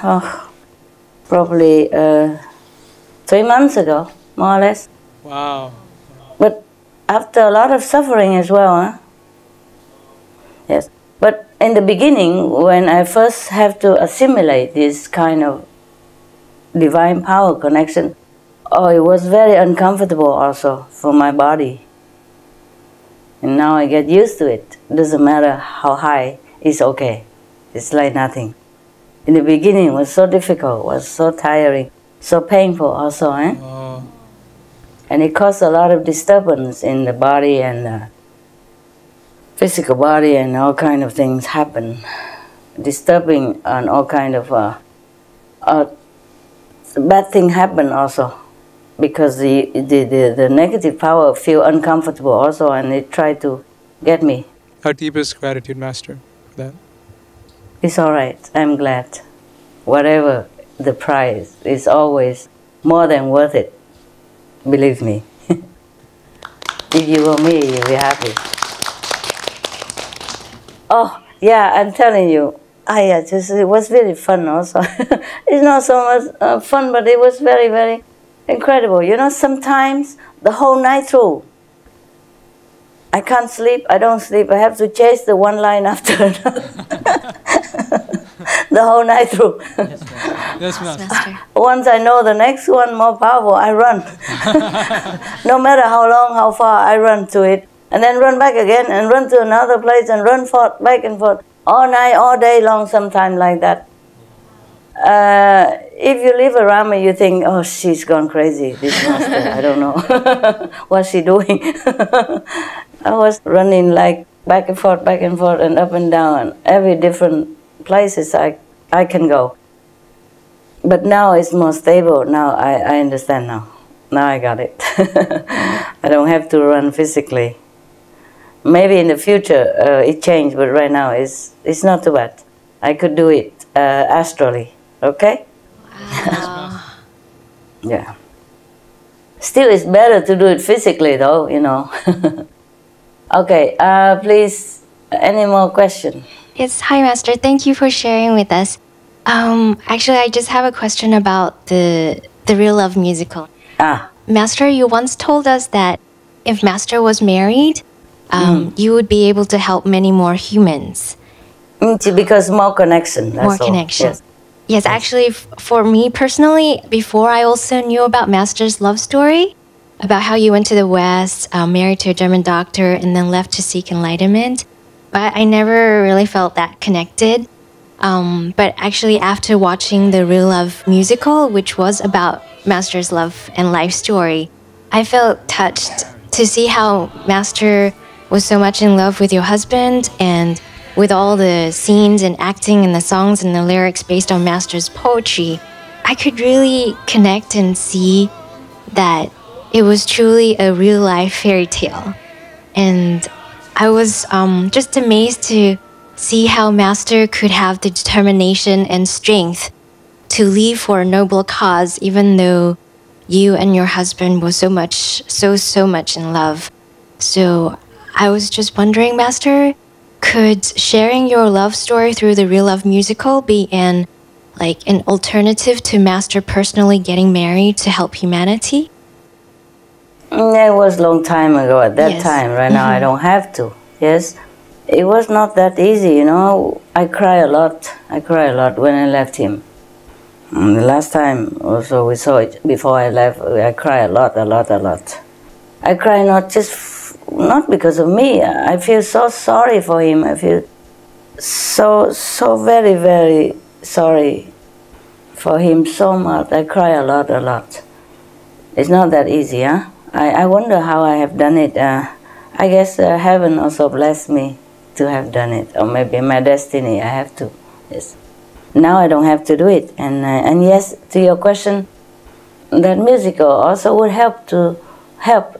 Probably 3 months ago, more or less. Wow. But after a lot of suffering as well, huh? Yes. But in the beginning, when I first have to assimilate this kind of divine power connection, it was very uncomfortable also for my body. And now I get used to it. Doesn't matter how high, it's okay. It's like nothing. In the beginning, it was so difficult, was so tiring, so painful also, eh? Oh. And it caused a lot of disturbance in the body and the physical body, and all kind of things happen. Disturbing and all kind of bad thing happen also. because the negative power feel uncomfortable also, and it try to get me. Our deepest gratitude, Master, for that. It's all right. I'm glad. Whatever the price is always more than worth it. Believe me. If you were me, you'll be happy. Oh, yeah, I'm telling you. It was very fun also. It's not so much fun, but it was very, very incredible. You know, sometimes the whole night through, I can't sleep, I don't sleep. I have to chase the one line after another. The whole night through. Yes, Master. Once I know the next one more powerful, I run. No matter how long, how far, I run to it. And then run back again, and run to another place, and run forth, back and forth. All night, all day long, sometime like that. If you live around me, you think, oh, she's gone crazy, this master, I don't know. What's she doing? I was running like back and forth, and up and down, and every different places I can go. But now it's more stable. Now I understand now. Now I got it. I don't have to run physically. Maybe in the future it changed, but right now it's not too bad. I could do it astrally. Okay? Wow. Yeah. Still, it's better to do it physically, though, you know. Okay, please, any more questions? Yes, hi, Master. Thank you for sharing with us. Actually, I just have a question about the Real Love musical. Master, you once told us that if Master was married, you would be able to help many more humans. Because more connection. That's more all. connection. Yes. Yes, actually, for me personally, before I also knew about Master's love story, about how you went to the West, married to a German doctor, and then left to seek enlightenment. But I never really felt that connected. But actually, after watching the Real Love musical, which was about Master's love and life story, I felt touched to see how Master was so much in love with your husband, and with all the scenes and acting and the songs and the lyrics based on Master's poetry, I could really connect and see that it was truly a real-life fairy tale. And I was just amazed to see how Master could have the determination and strength to leave for a noble cause, even though you and your husband were so much in love. So I was just wondering, Master, could sharing your love story through the Real Love musical be an alternative to Master personally getting married to help humanity? It was a long time ago at that time. Right now I don't have to. Yes. It was not that easy, you know. I cry a lot. I cry a lot when I left him. The last time also we saw it before I left, I cry a lot. I cry not because of me. I feel so sorry for him. I feel so very, very sorry for him so much. I cry a lot. It's not that easy, huh? I wonder how I have done it. I guess heaven also blessed me to have done it, or maybe my destiny. I have to. Yes. Now I don't have to do it. And yes, to your question, that musical also would help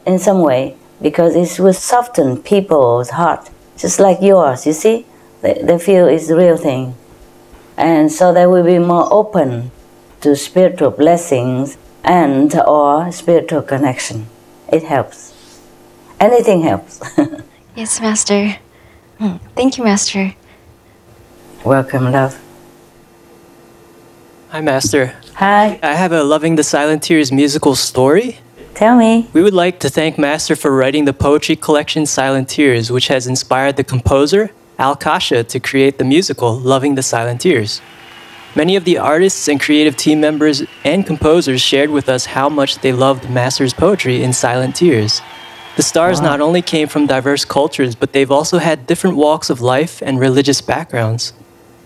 in some way, because it will soften people's heart, just like yours, you see? They feel it's the real thing. And so they will be more open to spiritual blessings and or spiritual connection. It helps. Anything helps. Yes, Master. Thank you, Master. Welcome, love. Hi, Master. Hi. I have a Loving the Silent Tears musical story. Tell me. We would like to thank Master for writing the poetry collection Silent Tears, which has inspired the composer, Al Kasha, to create the musical Loving the Silent Tears. Many of the artists and creative team members and composers shared with us how much they loved Master's poetry in Silent Tears. The stars not only came from diverse cultures, but they've also had different walks of life and religious backgrounds.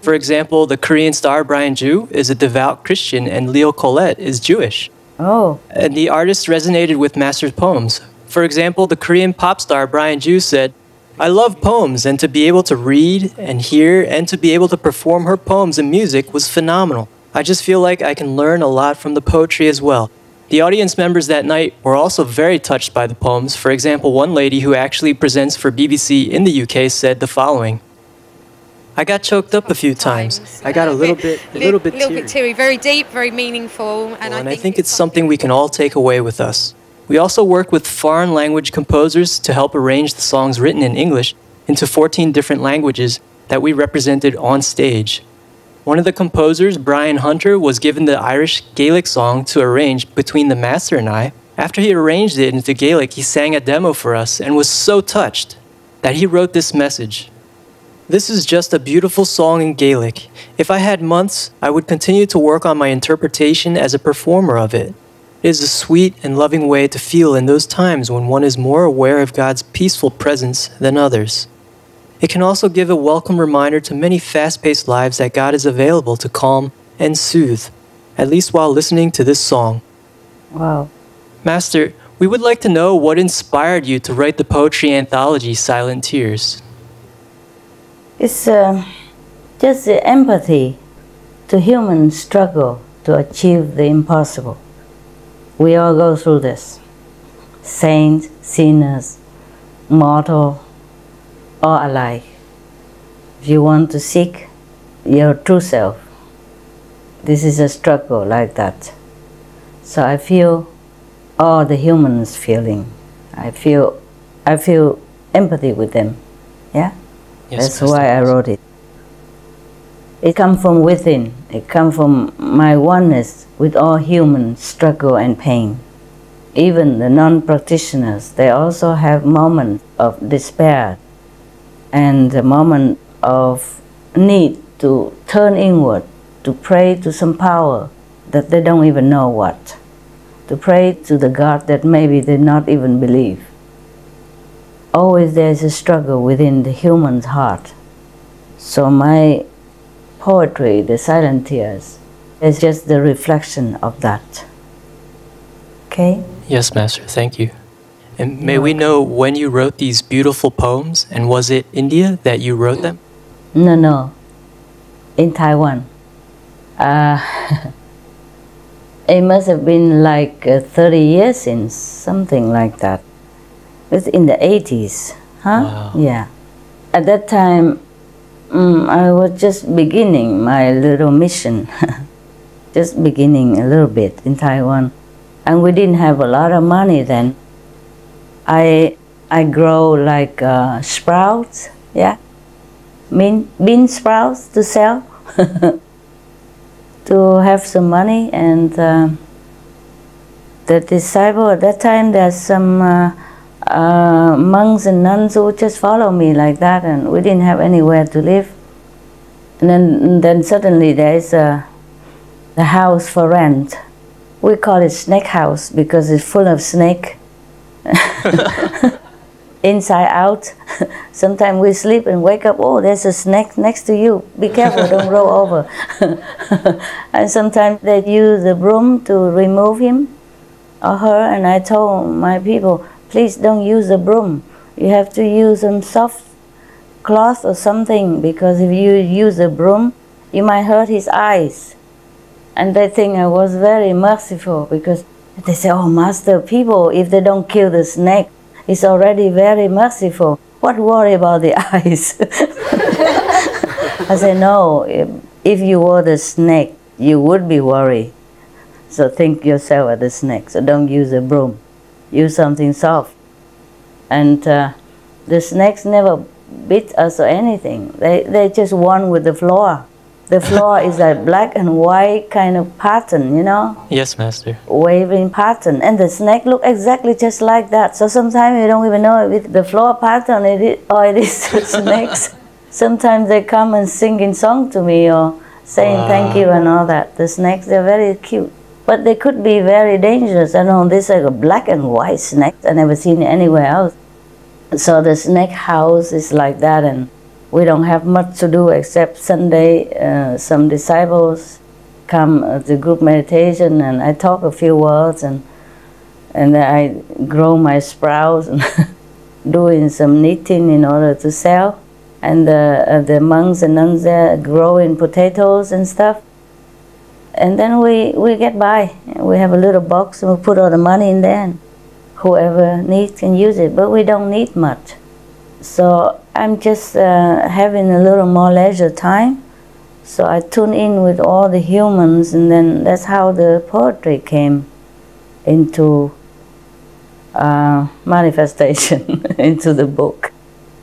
For example, the Korean star Brian Joo is a devout Christian, and Leo Colette is Jewish. Oh. And the artists resonated with Master's poems. For example, the Korean pop star Brian Joo said, "I love poems, and to be able to read and hear and to be able to perform her poems in music was phenomenal. I just feel like I can learn a lot from the poetry as well. The audience members that night were also very touched by the poems. For example, one lady who actually presents for BBC in the UK said the following: I got choked up a few times. I got a little bit teary. Very deep, very meaningful. And I think it's something we can all take away with us. We also work with foreign language composers to help arrange the songs written in English into 14 different languages that we represented on stage. One of the composers, Brian Hunter, was given the Irish Gaelic song to arrange between the master and I. After he arranged it into Gaelic, he sang a demo for us and was so touched that he wrote this message. This is just a beautiful song in Gaelic. If I had months, I would continue to work on my interpretation as a performer of it. It is a sweet and loving way to feel in those times when one is more aware of God's peaceful presence than others. It can also give a welcome reminder to many fast-paced lives that God is available to calm and soothe, at least while listening to this song. Wow. Master, we would like to know what inspired you to write the poetry anthology Silent Tears. It's just the empathy to human struggle to achieve the impossible. We all go through this. Saints, sinners, mortal, all alike. If you want to seek your true self, this is a struggle like that. So I feel all the humans feeling. I feel empathy with them. Yeah? Yes, that's why I wrote it. It comes from within. It comes from my oneness with all human struggle and pain. Even the non-practitioners, they also have moments of despair and a moment of need to turn inward, to pray to some power that they don't even know what, to pray to the God that maybe they not even believe. Always there is a struggle within the human's heart. So my poetry, the Silent Tears, is just the reflection of that. Okay? Yes, Master, thank you. And may we know when you wrote these beautiful poems, and was it India that you wrote them? No, in Taiwan. It must have been like 30 years since, something like that. It's in the 80s, huh? Wow. Yeah. At that time, I was just beginning my little mission, just beginning a little bit in Taiwan. And we didn't have a lot of money then. I grow like sprouts, yeah, bean sprouts to sell, to have some money. And the disciple at that time, there's some monks and nuns who just follow me like that, and we didn't have anywhere to live. And then suddenly there is a house for rent. We call it snake house because it's full of snake. Inside out. Sometimes we sleep and wake up, oh, there's a snake next to you. Be careful, don't roll over. And sometimes they use the broom to remove him or her, and I told my people, please don't use the broom. You have to use some soft cloth or something, because if you use a broom, you might hurt his eyes. And they think I was very merciful, because they say, oh, Master, people, if they don't kill the snake, it's already very merciful. What worry about the eyes? I say, no, if you were the snake, you would be worried. So think yourself as the snake. So don't use a broom. Use something soft. And the snakes never bit us or anything. They just one with the floor. The floor is a black and white kind of pattern, you know? Yes, Master. Waving pattern. And the snake look exactly just like that. So sometimes you don't even know if it's the floor pattern or it is snakes. Sometimes they come and singing song to me or saying thank you and all that. The snakes, they're very cute. But they could be very dangerous. I know this is like a black and white snake. I never seen it anywhere else. So the snake house is like that, and we don't have much to do except Sunday. Some disciples come to group meditation, and I talk a few words, and I grow my sprouts and doing some knitting in order to sell. And the monks and nuns there growing potatoes and stuff. And then we get by. We have a little box and we put all the money in there, and whoever needs can use it, but we don't need much. So I'm just having a little more leisure time. So I tune in with all the humans, and then that's how the poetry came into manifestation, into the book.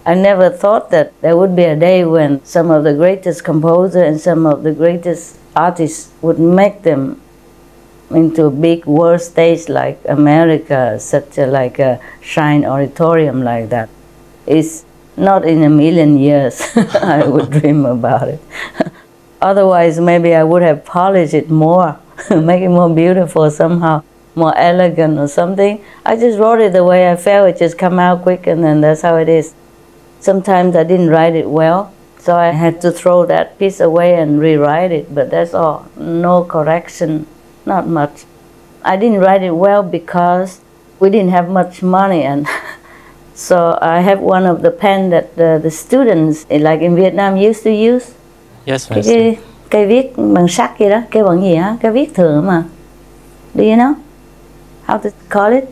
I never thought that there would be a day when some of the greatest composers and some of the greatest artists would make them into a big world stage like America, such like a Shine Auditorium like that. It's not in a million years I would dream about it. Otherwise, maybe I would have polished it more, make it more beautiful somehow, more elegant or something. I just wrote it the way I felt. It just come out quick, and then that's how it is. Sometimes I didn't write it well, so I had to throw that piece away and rewrite it, but that's all. No correction, not much. I didn't write it well because we didn't have much money, and so I have one of the pen that the students, like in Vietnam, used to use. Yes, Master. Cây viết bằng sắt kia đó, kêu bằng gì hả? Cây viết thượng mà. Do you know how to call it?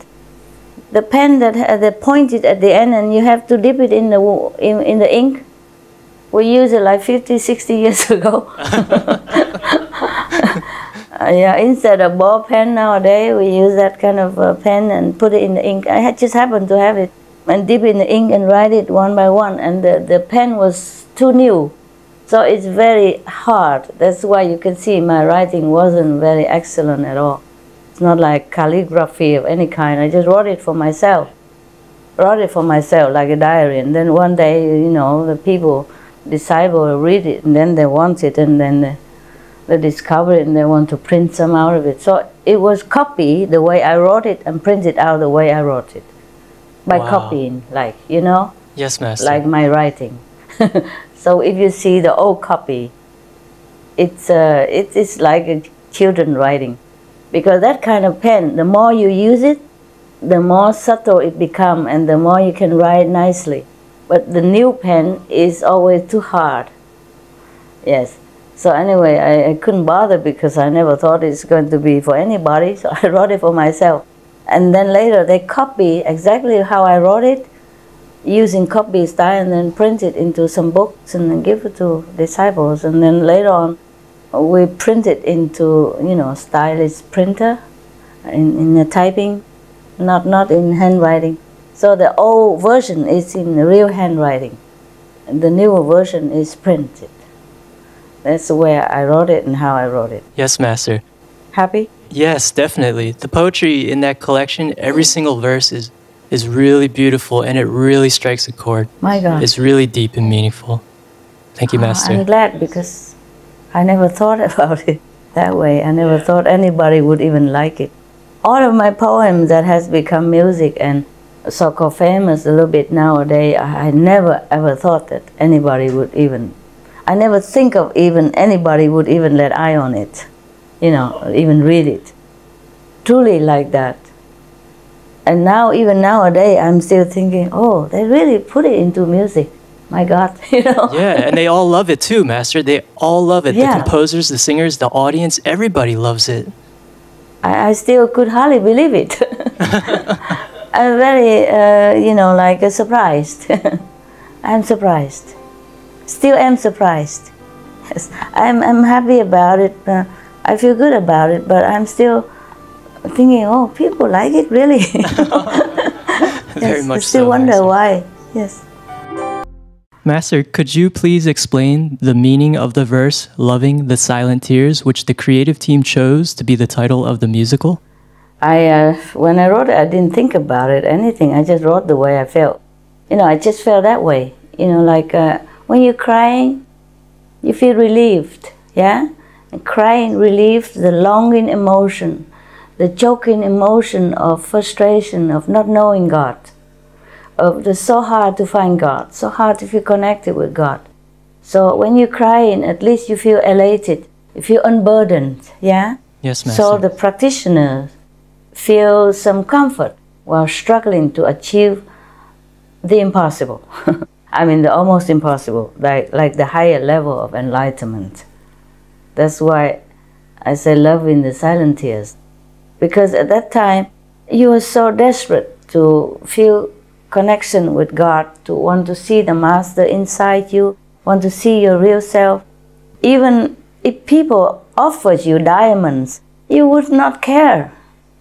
The pen that they pointed at the end, and you have to dip it in the ink. We used it like 50, 60 years ago. Yeah, instead of ball pen nowadays, we use that kind of pen and put it in the ink. I just happened to have it and dip in the ink and write it one by one, and the pen was too new. So it's very hard. That's why you can see my writing wasn't very excellent at all. It's not like calligraphy of any kind. I just wrote it for myself. Wrote it for myself like a diary. And then one day, you know, the people, disciples read it, and then they want it, and then they discover it, and they want to print some out of it. So it was copied the way I wrote it and printed out the way I wrote it. By copying, like, you know? Yes, Master. Like my writing. So if you see the old copy, it's like a children writing, because that kind of pen, the more you use it, the more subtle it becomes, and the more you can write nicely. But the new pen is always too hard. Yes. So anyway, I couldn't bother because I never thought it's going to be for anybody. So I wrote it for myself, and then later they copy exactly how I wrote it, using copy style, and then print it into some books and then give it to disciples. And then later on, we print it into, you know, stylish printer, in the typing, not in handwriting. So the old version is in the real handwriting, and the newer version is printed. That's the way I wrote it and how I wrote it. Yes, Master. Happy? Yes, definitely. The poetry in that collection, every single verse is really beautiful, and it really strikes a chord. My God. It's really deep and meaningful. Thank you, Master. I'm glad, because I never thought about it that way. I never thought anybody would even like it. All of my poems that has become music and so-called famous a little bit nowadays, I never ever thought that anybody would even, I never think of even anybody would even let eye on it, you know, even read it. Truly like that. And now, even nowadays, I'm still thinking, oh, they really put it into music. My God, you know. Yeah, and they all love it too, Master. They all love it. Yeah. The composers, the singers, the audience, everybody loves it. I still could hardly believe it. I'm very, you know, like surprised. I'm surprised. Still am surprised. Yes, I'm happy about it. I feel good about it, but I'm still thinking, oh, people like it, really? Very yes, much I still so, wonder Master. why. Yes. Master, could you please explain the meaning of the verse, Loving the Silent Tears, which the creative team chose to be the title of the musical? When I wrote it, I didn't think about it, anything. I just wrote the way I felt. You know, I just felt that way. You know, like when you're crying, you feel relieved, yeah? And crying relieves the longing emotion, the choking emotion of frustration, of not knowing God, of it's so hard to find God, so hard to feel connected with God. So when you're crying, at least you feel elated, you feel unburdened, yeah? Yes, Master. So the practitioners feel some comfort while struggling to achieve the impossible. I mean, the almost impossible, like the higher level of enlightenment. That's why I say love in the silent tears. Because at that time, you were so desperate to feel connection with God, to want to see the Master inside you, want to see your real self. Even if people offered you diamonds, you would not care.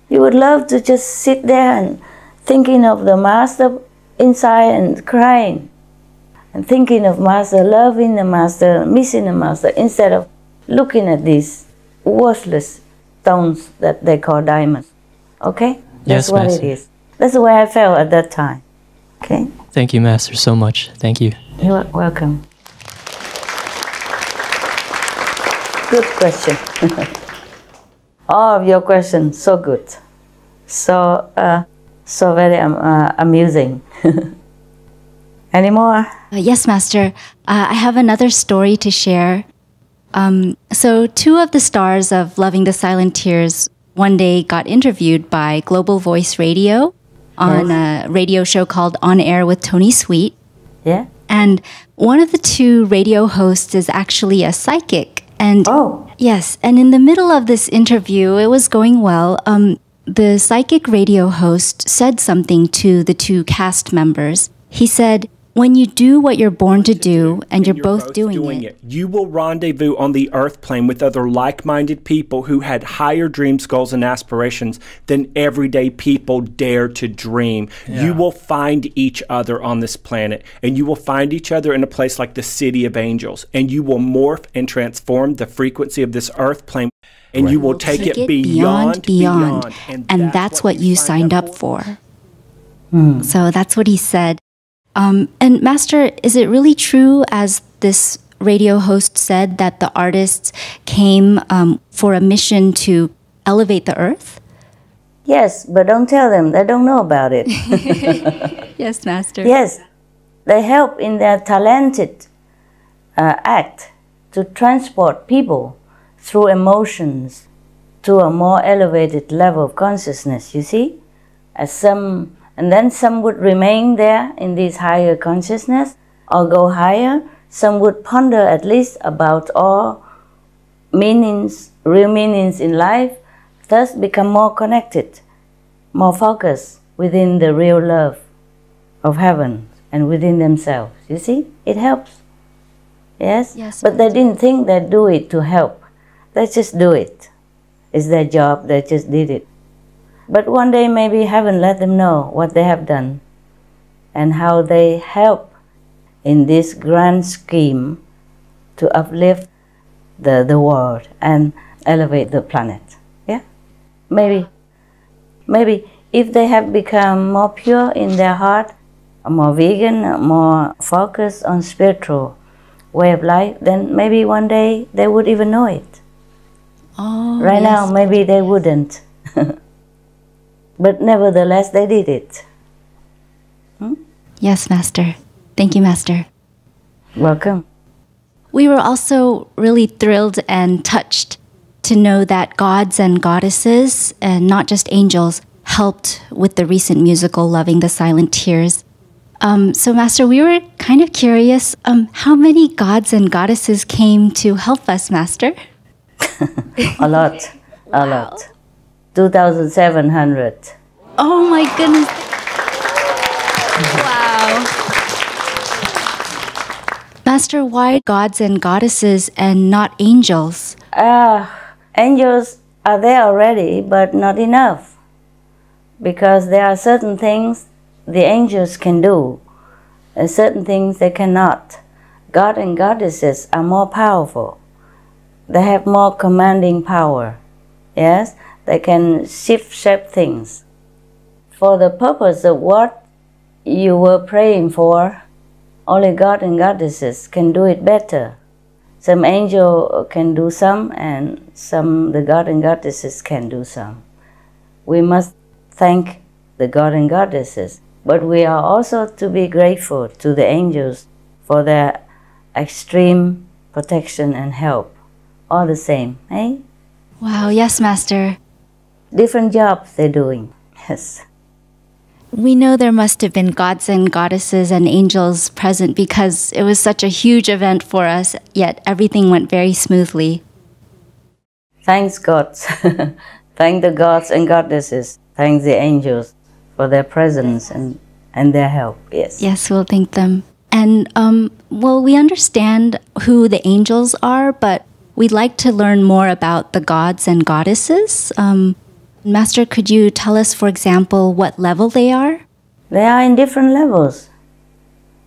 You would love to just sit there and thinking of the Master inside and crying, and thinking of Master, loving the Master, missing the Master, instead of looking at these worthless stones that they call diamonds. Okay? That's Yes, what Master. it is. That's the way I felt at that time. Okay? Thank you, Master, so much. Thank you. You're welcome. Good question. All of your questions, so good. So very amusing. Any more? Yes, Master. I have another story to share. So two of the stars of Loving the Silent Tears one day got interviewed by Global Voice Radio on a radio show called On Air with Tony Sweet. Yeah? And one of the two radio hosts is actually a psychic. And yes, and in the middle of this interview, it was going well. The psychic radio host said something to the two cast members. He said, when you do what you're born to do, and you're both doing it, you will rendezvous on the earth plane with other like-minded people who had higher dreams, goals, and aspirations than everyday people dare to dream. Yeah. You will find each other on this planet, and you will find each other in a place like the City of Angels, and you will morph and transform the frequency of this earth plane, and you will take it beyond. And that's what you signed up for. So that's what he said. And Master, is it really true, as this radio host said, that the artists came for a mission to elevate the earth? Yes, but don't tell them. They don't know about it. Yes, Master. Yes, they help in their talented act to transport people through emotions to a more elevated level of consciousness, you see? And then some would remain there in this higher consciousness or go higher. Some would ponder at least about all meanings, real meanings in life, thus become more connected, more focused within the real love of heaven and within themselves. You see, it helps. Yes? Yes, but they didn't think they'd do it to help. They just do it. It's their job, they just did it. But one day maybe heaven let them know what they have done and how they help in this grand scheme to uplift the world and elevate the planet. Yeah? Maybe if they have become more pure in their heart, more vegan, more focused on spiritual way of life, then maybe one day they would even know it. Right now, maybe they wouldn't. But nevertheless, they did it. Yes, Master. Thank you, Master. Welcome. We were also really thrilled and touched to know that gods and goddesses, and not just angels, helped with the recent musical Loving the Silent Tears. So, Master, we were kind of curious, how many gods and goddesses came to help us, Master? A lot. 2,700. Oh my goodness. Wow. Master, why gods and goddesses and not angels? Angels are there already, but not enough. Because there are certain things the angels can do, and certain things they cannot. God and goddesses are more powerful. They have more commanding power. Yes? They can shape things. For the purpose of what you were praying for, only God and goddesses can do it better. Some angel can do some, and the God and goddesses can do some. We must thank the God and goddesses, but we are also to be grateful to the angels for their extreme protection and help. All the same, eh? Wow, yes, Master. Different jobs they're doing, yes. We know there must have been gods and goddesses and angels present because it was such a huge event for us, yet everything went very smoothly. Thanks God. Thank the gods and goddesses. Thank the angels for their presence and their help. Yes. Yes, we'll thank them. And, well, we understand who the angels are, but we'd like to learn more about the gods and goddesses. Master, could you tell us, for example, what level they are? They are in different levels.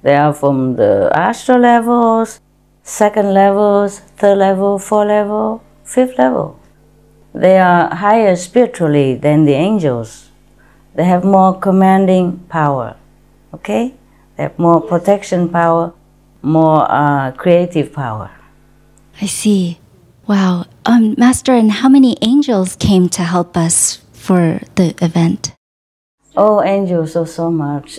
They are from the astral levels, second levels, third level, fourth level, fifth level. They are higher spiritually than the angels. They have more commanding power, okay? They have more protection power, more creative power. I see. Wow. Master, and how many angels came to help us for the event? Oh, angels, so much.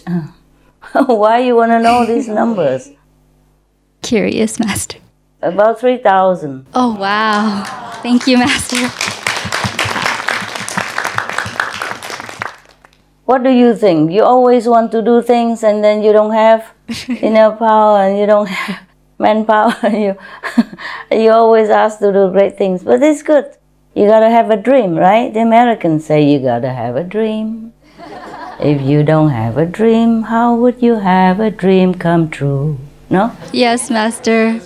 Why you want to know these numbers? Curious, Master. About 3,000. Oh, wow. Thank you, Master. What do you think? You always want to do things and then you don't have enough power and you don't have manpower. You always ask to do great things, but it's good. You gotta have a dream, right? The Americans say you gotta have a dream. If you don't have a dream, how would you have a dream come true? No? Yes, Master.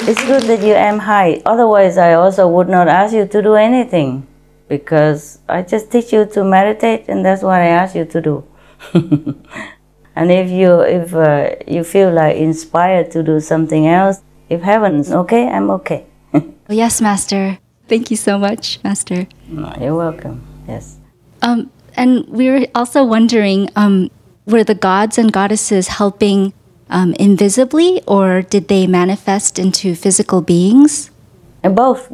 It's good that you aim high. Otherwise, I also would not ask you to do anything, because I just teach you to meditate, and that's what I ask you to do. And if you feel like inspired to do something else, if heaven's okay, I'm okay. Yes, Master. Thank you so much, Master. No, you're welcome. Yes. And we were also wondering, were the gods and goddesses helping invisibly, or did they manifest into physical beings? Both.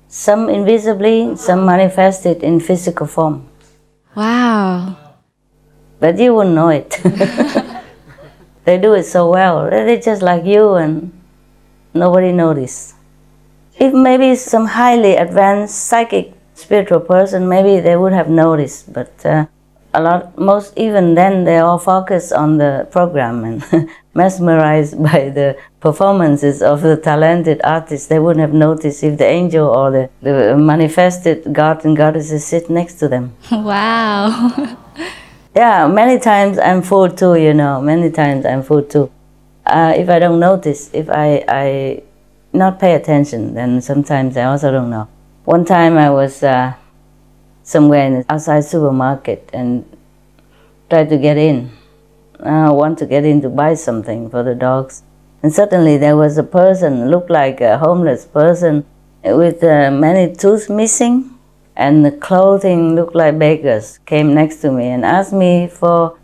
Some invisibly, some manifested in physical form. Wow. But you wouldn't know it. They do it so well. They're just like you and nobody noticed. If maybe some highly advanced psychic spiritual person, maybe they would have noticed, but most even then they all focus on the program and mesmerized by the performances of the talented artists. They wouldn't have noticed if the angel or the manifested god and goddesses sit next to them. Wow. Yeah, many times I'm fooled too, many times I'm fooled too. If I don't notice, if I not pay attention, then sometimes I also don't know. One time I was somewhere in the outside supermarket and tried to get in. I want to get in to buy something for the dogs. And suddenly there was a person, looked like a homeless person, with many teeth missing, and the clothing looked like beggars, came next to me and asked me for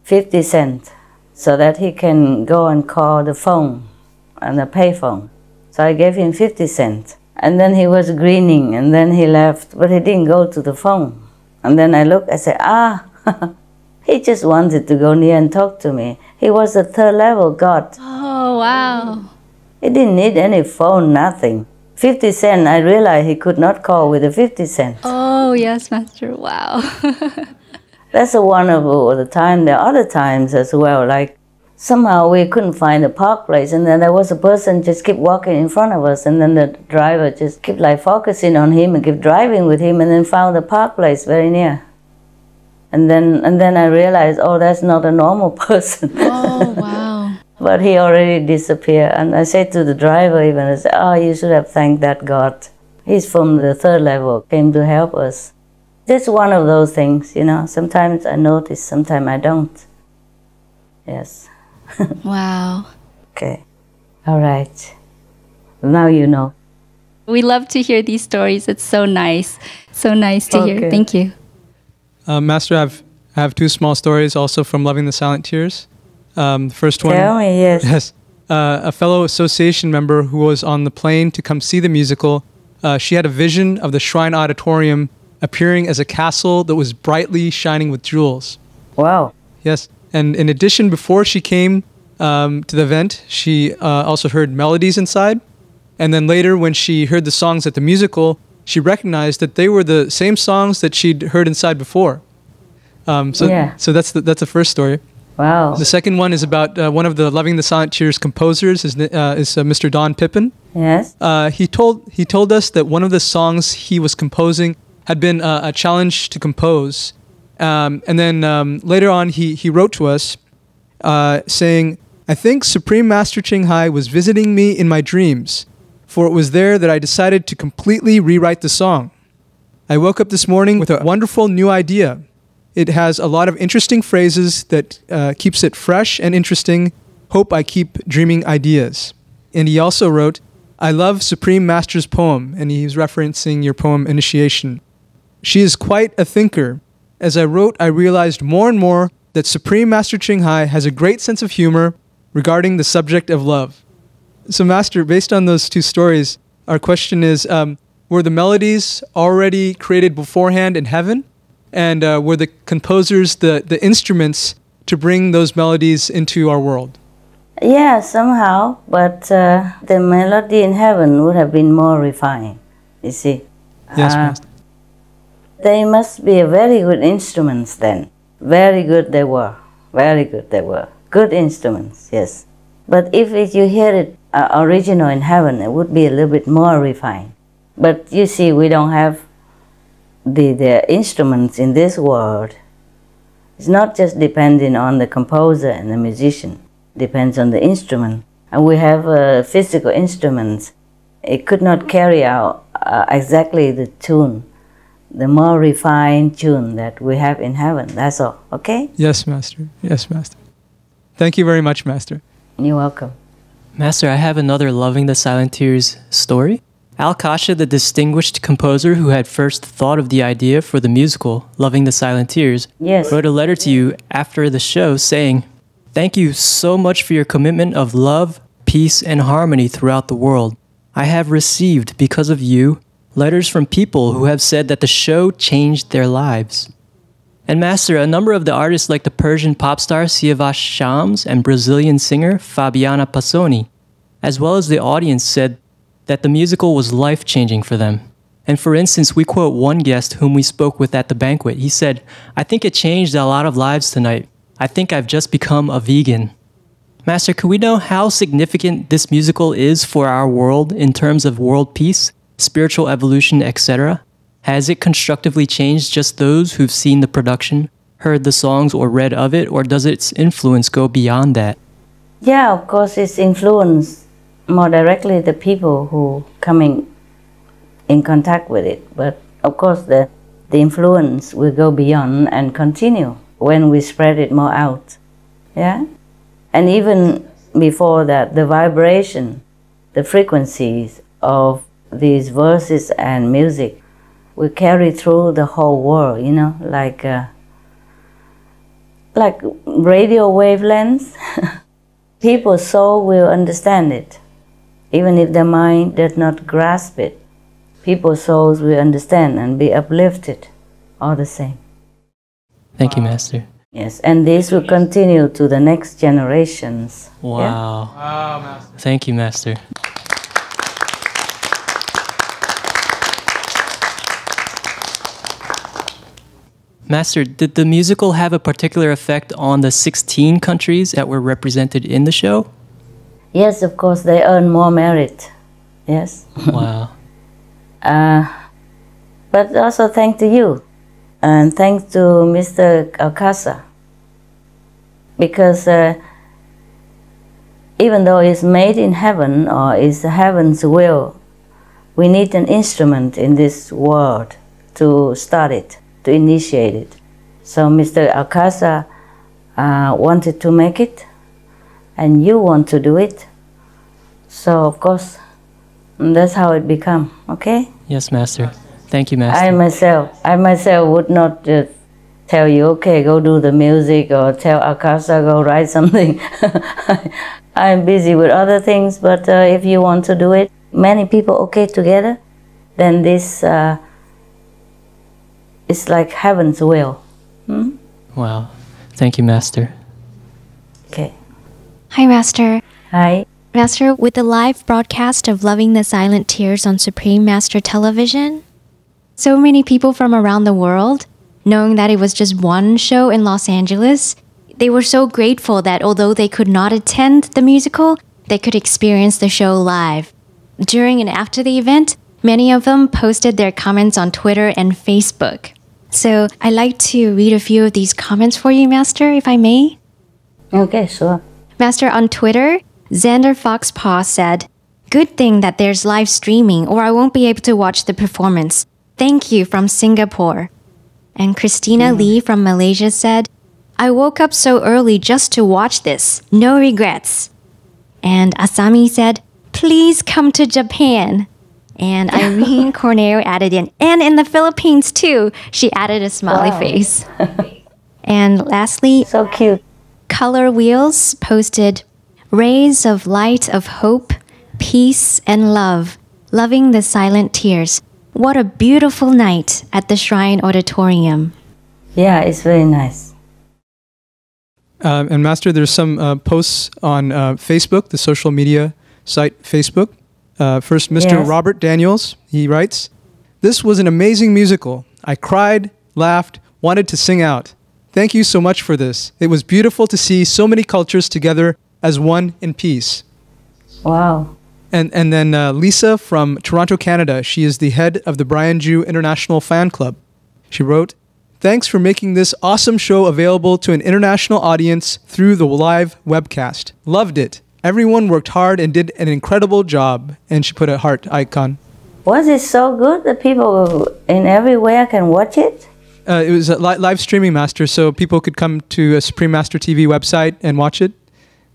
50 cents so that he can go and call the phone and the payphone. So I gave him 50 cents. And then he was grinning, and then he left, but he didn't go to the phone. And then I looked, I said, he just wanted to go near and talk to me. He was a third level god. Oh, wow. He didn't need any phone, nothing. 50 cents, I realized he could not call with the 50 cents. Oh, yes, Master. Wow. That's a wonderful the time. There are other times as well, like somehow we couldn't find a park place, and then there was a person just keep walking in front of us, and then the driver just kept like focusing on him and kept driving with him, and then found a park place very near. And then I realized, oh, that's not a normal person. Oh, wow. But he already disappeared. And I said to the driver even, I said, you should have thanked that God. He's from the third level, came to help us. Just one of those things, Sometimes I notice, sometimes I don't. Yes. Wow. Okay. All right. Now you know. We love to hear these stories. It's so nice. So nice to hear. Thank you. Master, I have two small stories also from Loving the Silent Tears. The first one. Tell me, yes. Yes. A fellow association member who was on the plane to come see the musical, she had a vision of the Shrine Auditorium appearing as a castle that was brightly shining with jewels. Wow. Yes. And in addition, before she came to the event, she also heard melodies inside. And then later, when she heard the songs at the musical, she recognized that they were the same songs that she'd heard inside before. So that's the first story. Wow. The second one is about one of the Loving the Silent Tears composers, is Mr. Don Pippin. Yes. He told us that one of the songs he was composing had been a challenge to compose. And then later on, he wrote to us saying, "I think Supreme Master Ching Hai was visiting me in my dreams, for it was there that I decided to completely rewrite the song. I woke up this morning with a wonderful new idea. It has a lot of interesting phrases that keeps it fresh and interesting. Hope I keep dreaming ideas." And he also wrote, "I love Supreme Master's poem," and he's referencing your poem Initiation. "She is quite a thinker. As I wrote, I realized more and more that Supreme Master Ching Hai has a great sense of humor regarding the subject of love." So Master, based on those two stories, our question is, were the melodies already created beforehand in heaven? And were the composers the instruments to bring those melodies into our world? Yeah, somehow, but the melody in heaven would have been more refined, you see. Yes, Master. They must be very good instruments then. Very good they were. Very good they were. Good instruments, yes. But if you hear it original in heaven, it would be a little bit more refined. But you see, we don't have the instruments in this world. It's not just depending on the composer and the musician. It depends on the instrument. And we have physical instruments. It could not carry out exactly the tune, the more refined tune that we have in heaven. That's all, okay? Yes, Master. Yes, Master. Thank you very much, Master. You're welcome. Master, I have another Loving the Silent Tears story. Al Kasha, the distinguished composer who had first thought of the idea for the musical Loving the Silent Tears, Yes. wrote a letter to you after the show saying, "Thank you so much for your commitment of love, peace, and harmony throughout the world. I have received, because of you, letters from people who have said that the show changed their lives." And Master, a number of the artists like the Persian pop star Siavash Shams and Brazilian singer Fabiana Passoni, as well as the audience, said that the musical was life-changing for them. And for instance, we quote one guest whom we spoke with at the banquet. He said, "I think it changed a lot of lives tonight. I think I've just become a vegan." Master, could we know how significant this musical is for our world in terms of world peace, spiritual evolution, etc.? Has it constructively changed just those who've seen the production, heard the songs, or read of it, or does its influence go beyond that? Yeah, of course, it's influenced more directly the people who coming in contact with it. But of course, the influence will go beyond and continue when we spread it more out. Yeah, and even before that, the vibration, the frequencies of these verses and music will carry through the whole world. You know, like radio wavelengths. People's soul will understand it. Even if their mind does not grasp it, people's souls will understand and be uplifted all the same. Thank you, Master. Yes, and this will continue to the next generations. Wow. Yeah? Wow, Master. Thank you, Master. Master, did the musical have a particular effect on the 16 countries that were represented in the show? Yes, of course, they earn more merit. Yes. Wow. But also thanks to you, and thanks to Mr. Alcasa, because even though it's made in heaven or it's heaven's will, we need an instrument in this world to start it, to initiate it. So Mr. Alcasa wanted to make it, and you want to do it. So of course, that's how it become. Okay? Yes, Master. Thank you, Master. I myself would not tell you, okay, go do the music, or tell Alcasa, go write something. I'm busy with other things, but if you want to do it, many people okay together, then this is like heaven's will. Hmm? Wow. Thank you, Master. Okay. Hi, Master. Hi. Master, with the live broadcast of Loving the Silent Tears on Supreme Master Television, so many people from around the world, knowing that it was just one show in Los Angeles, They were so grateful that although they could not attend the musical, they could experience the show live. During and after the event, many of them posted their comments on Twitter and Facebook. So I'd like to read a few of these comments for you, Master, if I may. Okay, sure. Master, on Twitter, Xander Foxpaw said, "Good thing that there's live streaming or I won't be able to watch the performance. Thank you from Singapore." And Christina Lee from Malaysia said, "I woke up so early just to watch this. No regrets." And Asami said, "Please come to Japan." And Irene Cornero added in, "And in the Philippines too." She added a smiley face. And lastly, So cute. Color Wheels posted, "Rays of light of hope, peace and love, loving the silent tears. What a beautiful night at the Shrine Auditorium." Yeah, it's very nice. And Master, there's some posts on Facebook, the social media site Facebook. First, Mr. Yes. Robert Daniels, he writes, "This was an amazing musical. I cried, laughed, wanted to sing out. Thank you so much for this. It was beautiful to see so many cultures together as one in peace." Wow. And then Lisa from Toronto, Canada, she is the head of the Brian Jew International Fan Club. She wrote, "Thanks for making this awesome show available to an international audience through the live webcast. Loved it. Everyone worked hard and did an incredible job." And she put a heart icon. Was it so good that people in everywhere can watch it? It was a live streaming, Master, so people could come to a Supreme Master TV website and watch it.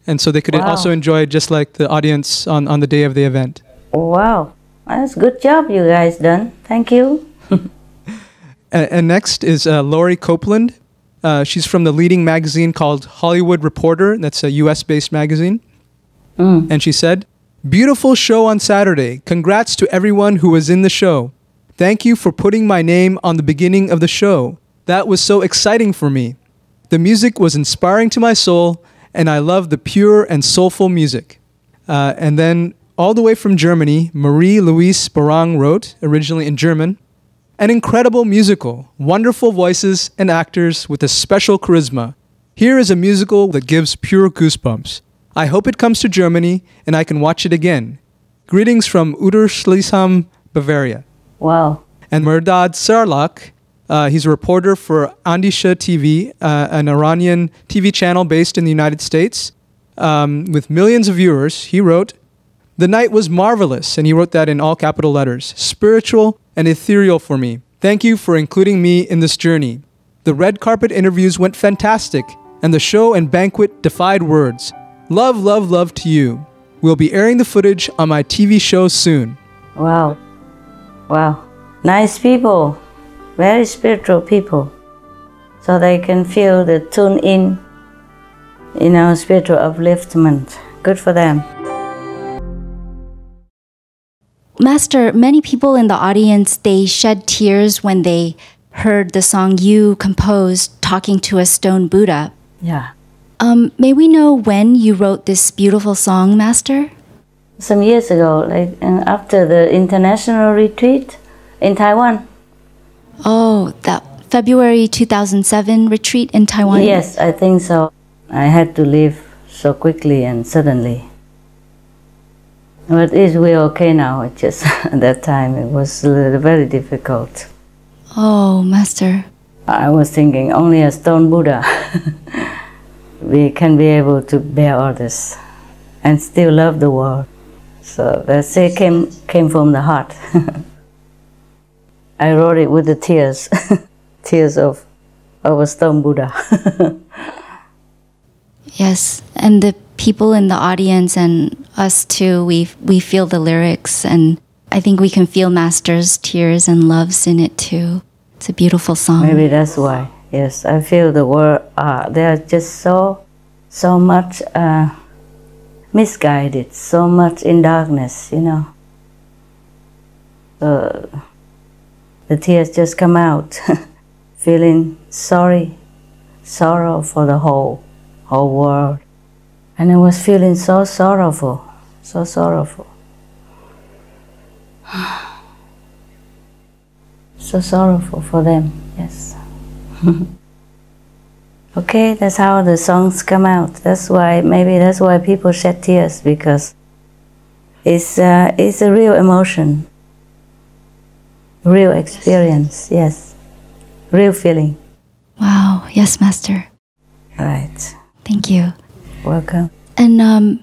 And so they could also enjoy it just like the audience on the day of the event. Wow. That's a good job you guys done. Thank you. And next is Lori Copeland. She's from the leading magazine called Hollywood Reporter. That's a US-based magazine. And she said, "Beautiful show on Saturday. Congrats to everyone who was in the show. Thank you for putting my name on the beginning of the show. That was so exciting for me. The music was inspiring to my soul, and I love the pure and soulful music." And then all the way from Germany, Marie-Louise Barang wrote, originally in German, "An incredible musical, wonderful voices and actors with a special charisma. Here is a musical that gives pure goosebumps. I hope it comes to Germany and I can watch it again. Greetings from Uderschlesheim, Bavaria." Wow. And Mehrdad Sarlak, he's a reporter for Andisha TV, an Iranian TV channel based in the United States, with millions of viewers. He wrote, "The night was marvelous," and he wrote that in all capital letters, "spiritual and ethereal for me. Thank you for including me in this journey. The red carpet interviews went fantastic, and the show and banquet defied words. Love, love, love to you. We'll be airing the footage on my TV show soon." Wow. Wow. Nice people. Very spiritual people. So they can feel the tune in, spiritual upliftment. Good for them. Master, many people in the audience, they shed tears when they heard the song you composed, Talking to a Stone Buddha. Yeah. May we know when you wrote this beautiful song, Master? Some years ago, after the international retreat in Taiwan. Oh, that February 2007 retreat in Taiwan? Yes, I think so. I had to leave so quickly and suddenly. But we're okay now. It's just at that time it was very difficult. Oh, Master. I was thinking only a stone Buddha we can be able to bear all this and still love the world. So that say came from the heart. I wrote it with the tears, tears of a stone Buddha. Yes, and the people in the audience and us too, we feel the lyrics, and I think we can feel Master's tears and loves in it too. It's a beautiful song. Maybe that's why. Yes, I feel the word. They are just so much misguided, so much in darkness. The tears just come out, feeling sorrow for the whole world. And I was feeling so sorrowful, so sorrowful. So sorrowful for them, yes. Okay, that's how the songs come out. That's why people shed tears, because it's a real emotion, real experience. Yes, real feeling. Wow. Yes, Master. All right. Thank you. Welcome. And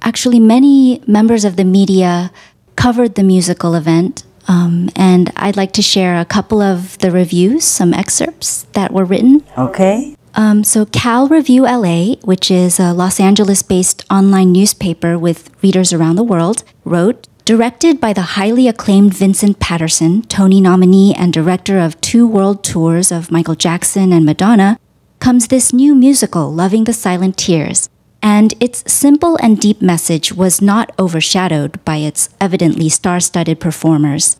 actually, many members of the media covered the musical event, and I'd like to share a couple of the reviews, some excerpts that were written. Okay. So Cal Review LA, which is a Los Angeles-based online newspaper with readers around the world, wrote, directed by the highly acclaimed Vincent Patterson, Tony nominee and director of 2 world tours of Michael Jackson and Madonna, comes this new musical, Loving the Silent Tears. And its simple and deep message was not overshadowed by its evidently star-studded performers.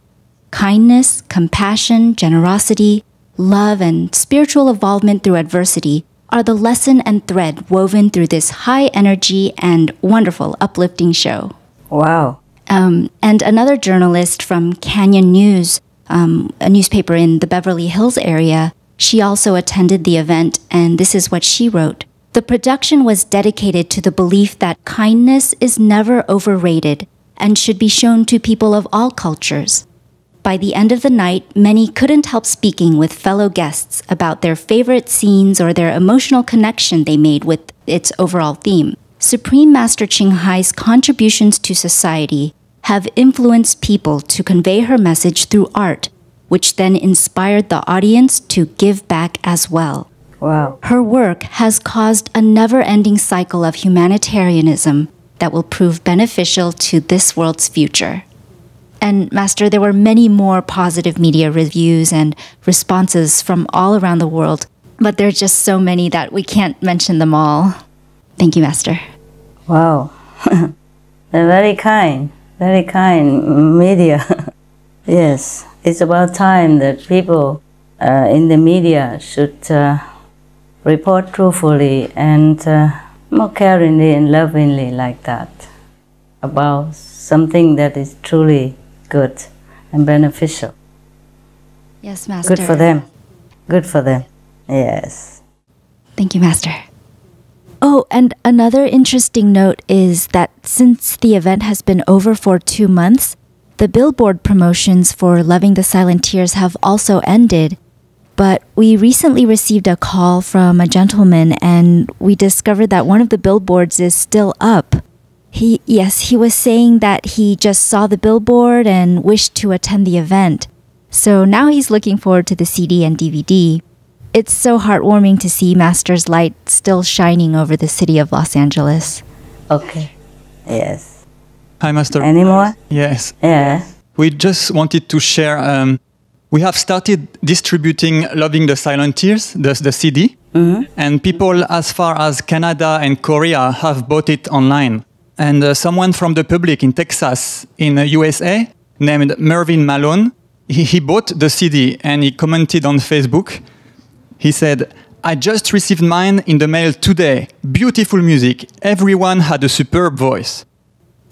Kindness, compassion, generosity, love, and spiritual involvement through adversity are the lesson and thread woven through this high energy and wonderful uplifting show. Wow. And another journalist from Canyon News, a newspaper in the Beverly Hills area, she also attended the event, and this is what she wrote. The production was dedicated to the belief that kindness is never overrated and should be shown to people of all cultures. By the end of the night, many couldn't help speaking with fellow guests about their favorite scenes or their emotional connection they made with its overall theme. Supreme Master Ching Hai's contributions to society have influenced people to convey her message through art, which then inspired the audience to give back as well. Wow. Her work has caused a never-ending cycle of humanitarianism that will prove beneficial to this world's future. And Master, there were many more positive media reviews and responses from all around the world, but there are just so many that we can't mention them all. Thank you, Master. Wow. They're very kind media. Yes, it's about time that people in the media should report truthfully and more caringly and lovingly like that about something that is truly good and beneficial. Yes, Master. Good for them. Good for them. Yes. Thank you, Master. Oh, and another interesting note is that since the event has been over for 2 months, the billboard promotions for Loving the Silent Tears have also ended. But we recently received a call from a gentleman, and we discovered that one of the billboards is still up. He was saying that he just saw the billboard and wished to attend the event. So now he's looking forward to the CD and DVD. It's so heartwarming to see Master's light still shining over the city of Los Angeles. Okay. Yes. Hi, Master. Any more? Yes. Yeah. We just wanted to share, we have started distributing Loving the Silent Tears, the CD, and people as far as Canada and Korea have bought it online. And someone from the public in Texas, in the USA, named Mervyn Malone, he bought the CD and he commented on Facebook. He said, "I just received mine in the mail today. Beautiful music. Everyone had a superb voice."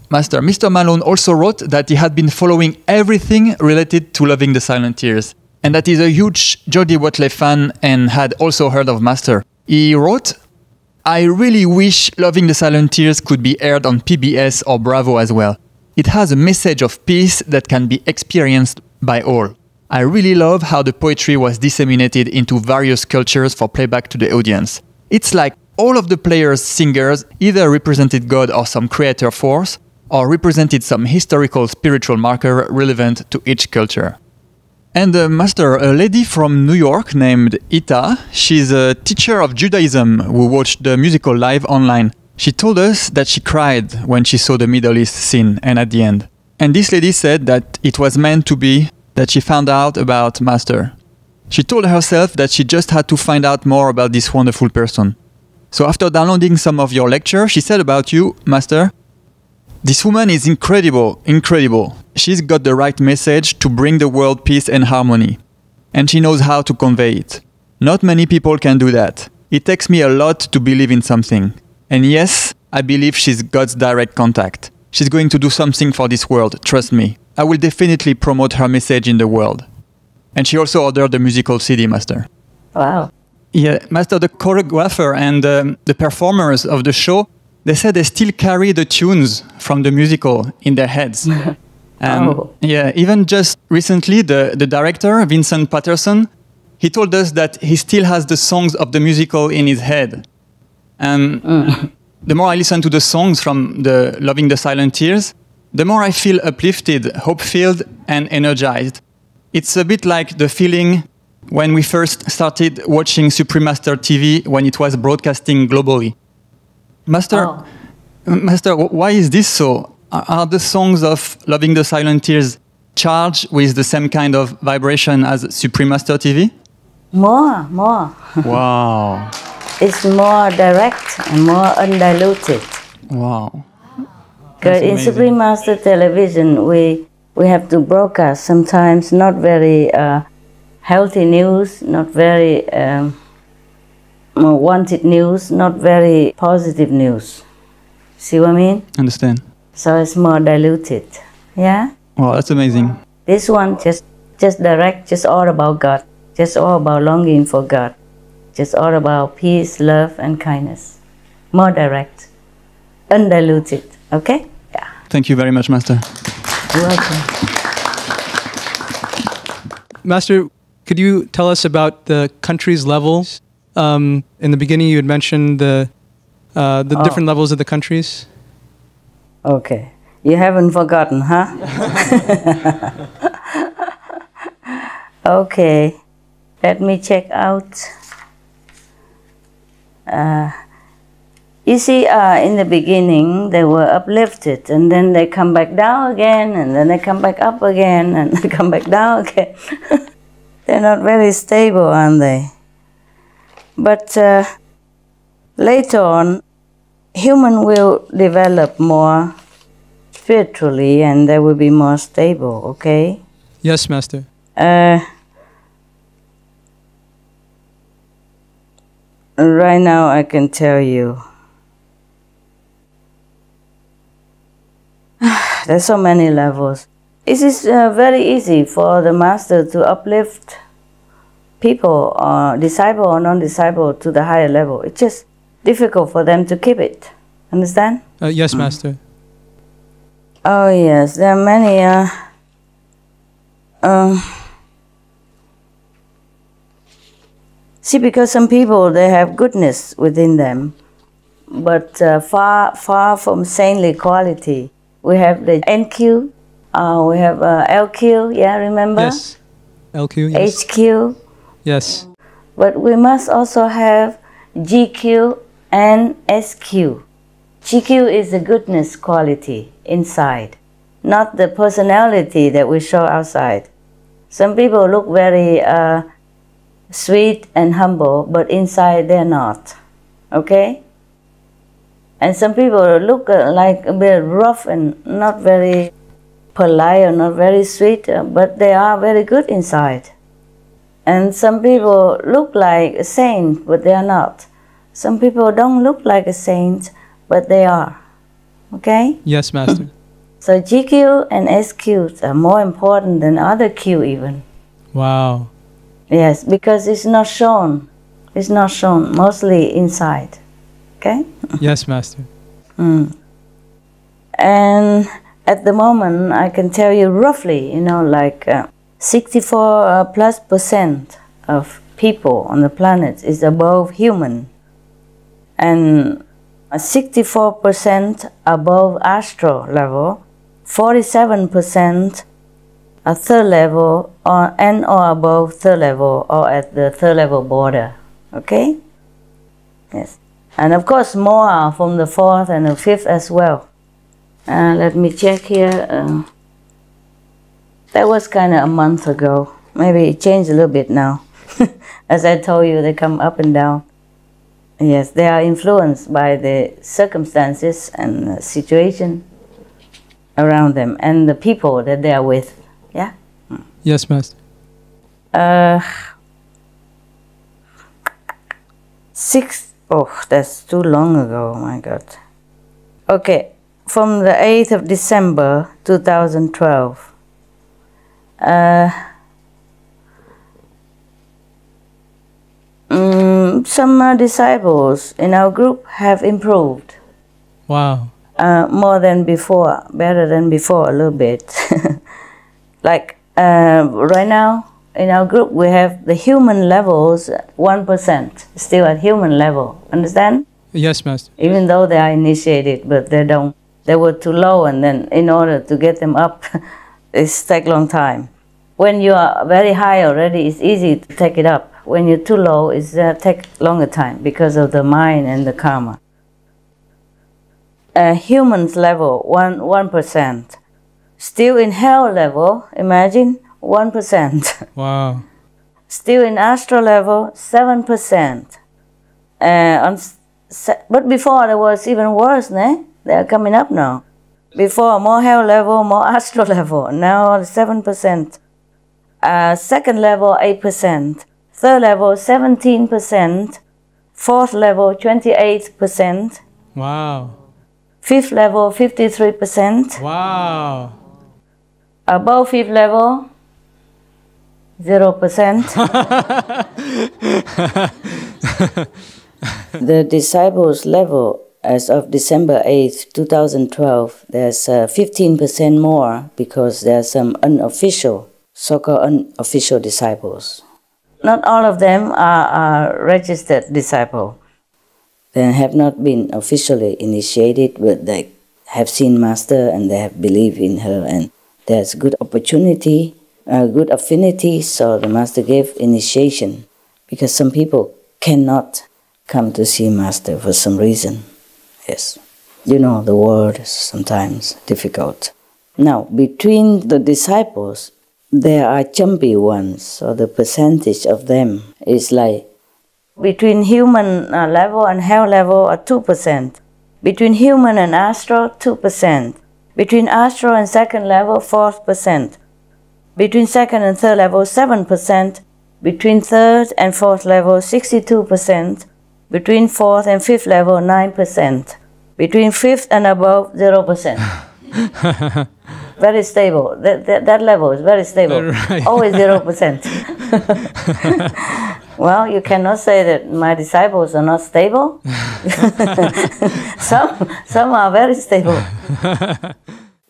Master, Mr. Malone also wrote that he had been following everything related to Loving the Silent Tears, and that he's a huge Jodie Watley fan and had also heard of Master. He wrote, "I really wish Loving the Silent Tears could be aired on PBS or Bravo as well. It has a message of peace that can be experienced by all. I really love how the poetry was disseminated into various cultures for playback to the audience. It's like all of the players, singers, either represented God or some creator force, or represented some historical spiritual marker relevant to each culture." And Master, a lady from New York named Ita, she's a teacher of Judaism who watched the musical live online. She told us that she cried when she saw the Middle East scene and at the end. And this lady said that it was meant to be, that she found out about Master. She told herself that she just had to find out more about this wonderful person. So after downloading some of your lecture, she said about you, Master, "This woman is incredible, incredible. She's got the right message to bring the world peace and harmony. And she knows how to convey it. Not many people can do that. It takes me a lot to believe in something. And yes, I believe she's God's direct contact. She's going to do something for this world, trust me. I will definitely promote her message in the world." And she also ordered the musical CD, Master. Wow. Yeah, Master, the choreographer and the performers of the show, they said they still carry the tunes from the musical in their heads. Yeah, even just recently, the director, Vincent Patterson, he told us that he still has the songs of the musical in his head. And the more I listen to the songs from the Loving the Silent Tears, the more I feel uplifted, hope-filled, and energized. It's a bit like the feeling when we first started watching Supreme Master TV when it was broadcasting globally. Master, why is this so? Are the songs of Loving the Silent Tears charged with the same kind of vibration as Supreme Master TV? More. Wow. It's more direct and more undiluted. Wow. Because in Supreme Master Television, we have to broadcast sometimes not very healthy news, not very wanted news, not very positive news. See what I mean? Understand. So it's more diluted. Yeah? Wow, that's amazing. This one just direct, just all about God. Just all about longing for God. Just all about peace, love, and kindness. More direct. Undiluted. Okay? Yeah. Thank you very much, Master. You're welcome. Master, could you tell us about the countries' levels? In the beginning, you had mentioned the different levels of the countries. Okay. You haven't forgotten, huh? Okay. Let me check out. You see, in the beginning, they were uplifted, and then they come back down again, and then they come back up again, and they come back down again. They're not very stable, aren't they? But later on, human will develop more spiritually, and they will be more stable, okay? Yes, Master. Right now, I can tell you. There's so many levels. It is very easy for the Master to uplift people, disciple or non-disciple, to the higher level. It's just difficult for them to keep it. Understand? Yes, Master. Oh, yes. There are many... See, because some people, they have goodness within them, but far from saintly quality. We have the NQ, we have LQ, yeah, remember? Yes. LQ, yes. HQ. Yes. But we must also have GQ and SQ. GQ is the goodness quality inside, not the personality that we show outside. Some people look very sweet and humble, but inside they're not, okay? And some people look like a bit rough and not very polite or not very sweet, but they are very good inside. And some people look like a saint, but they are not. Some people don't look like a saint, but they are, okay? Yes, Master. So GQ and SQ are more important than other Q even. Wow. Yes, because it's not shown. It's not shown, mostly inside. Okay? Yes, Master. And at the moment, I can tell you roughly, you know, like 64+% of people on the planet is above human. And 64% above astral level, 47% at third level or above third level or at the third level border. Okay? Yes. And of course more are from the fourth and the fifth as well. Let me check here. That was kind of a month ago. Maybe it changed a little bit now. As I told you, they come up and down. Yes, they are influenced by the circumstances and the situation around them and the people that they are with. Yeah? Yes, Master. Oh, that's too long ago, my God. Okay, from the 8th of December 2012. Some disciples in our group have improved. Wow. More than before, better than before a little bit. Like right now in our group we have the human levels 1%, still at human level. Understand? Yes, Master. Even though they are initiated, but they were too low, and then in order to get them up, it takes a long time. When you are very high already, it's easy to take it up. When you're too low, it takes longer time because of the mind and the karma. Humans level 1%. Still in hell level, imagine 1%. Wow. Still in astral level 7%. But before there was even worse, ne? They are coming up now. Before more hell level, more astral level. Now 7%. Second level 8%. Third level 17%. Fourth level 28%. Wow. Fifth level 53%. Wow. Above fifth level 0%. The disciples level as of December 8th, 2012, there's 15% more because there are some unofficial, so-called unofficial disciples. Not all of them are registered disciples. They have not been officially initiated, but they have seen Master and they have believed in her, and there's good opportunity, good affinity, so the Master gave initiation, because some people cannot come to see Master for some reason. Yes. You know, the world is sometimes difficult. Now, between the disciples, there are jumpy ones, so the percentage of them is like between human level and hell level are 2%. Between human and astral, 2%. Between astral and second level, 4%. Between second and third level, 7%. Between third and fourth level, 62%. Between fourth and fifth level, 9%. Between fifth and above, 0%. Very stable. That level is very stable. Right. Always 0%. Well, you cannot say that my disciples are not stable. Some are very stable.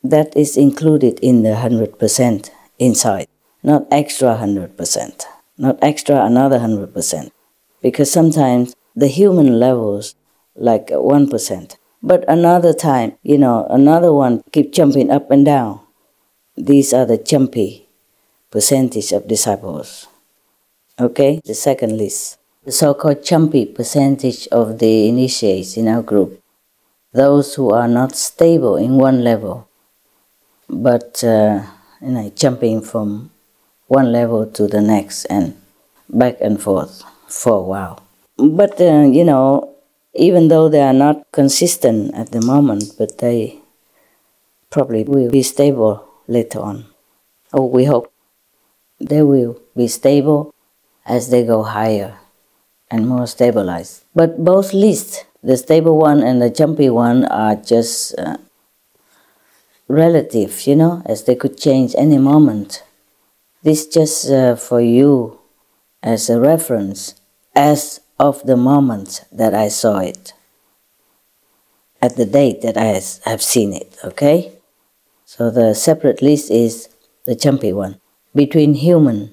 That is included in the 100% inside, not extra 100%, not extra another 100%. Because sometimes the human levels like 1%, but another time, another one keep jumping up and down. These are the jumpy percentage of disciples. Okay, the second list, the so-called jumpy percentage of the initiates in our group. Those who are not stable in one level, but jumping from one level to the next and back and forth for a while. But, even though they are not consistent at the moment, but they probably will be stable later on. Oh, we hope they will be stable as they go higher and more stabilized. But both lists, the stable one and the jumpy one, are just relative, as they could change any moment. This just for you as a reference, as of the moment that I saw it, at the date that I have seen it, okay? So the separate list is the jumpy one. Between human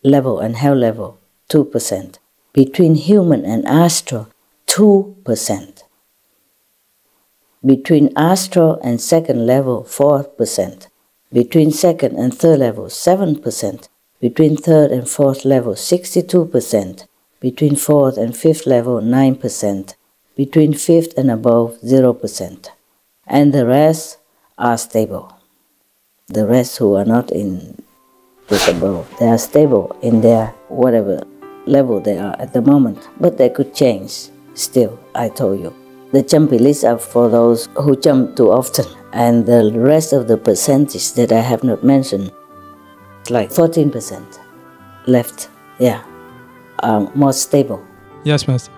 level and hell level, 2%. Between human and astral, 2%. Between astral and second level, 4%. Between second and third level, 7%. Between third and fourth level, 62%. Between fourth and fifth level, 9%. Between fifth and above, 0%. And the rest are stable. The rest who are not in this above, they are stable in their whatever level they are at the moment. But they could change still, I told you. The jumpy list are for those who jump too often. And the rest of the percentage that I have not mentioned, like 14% left, are more stable. Yes, Master.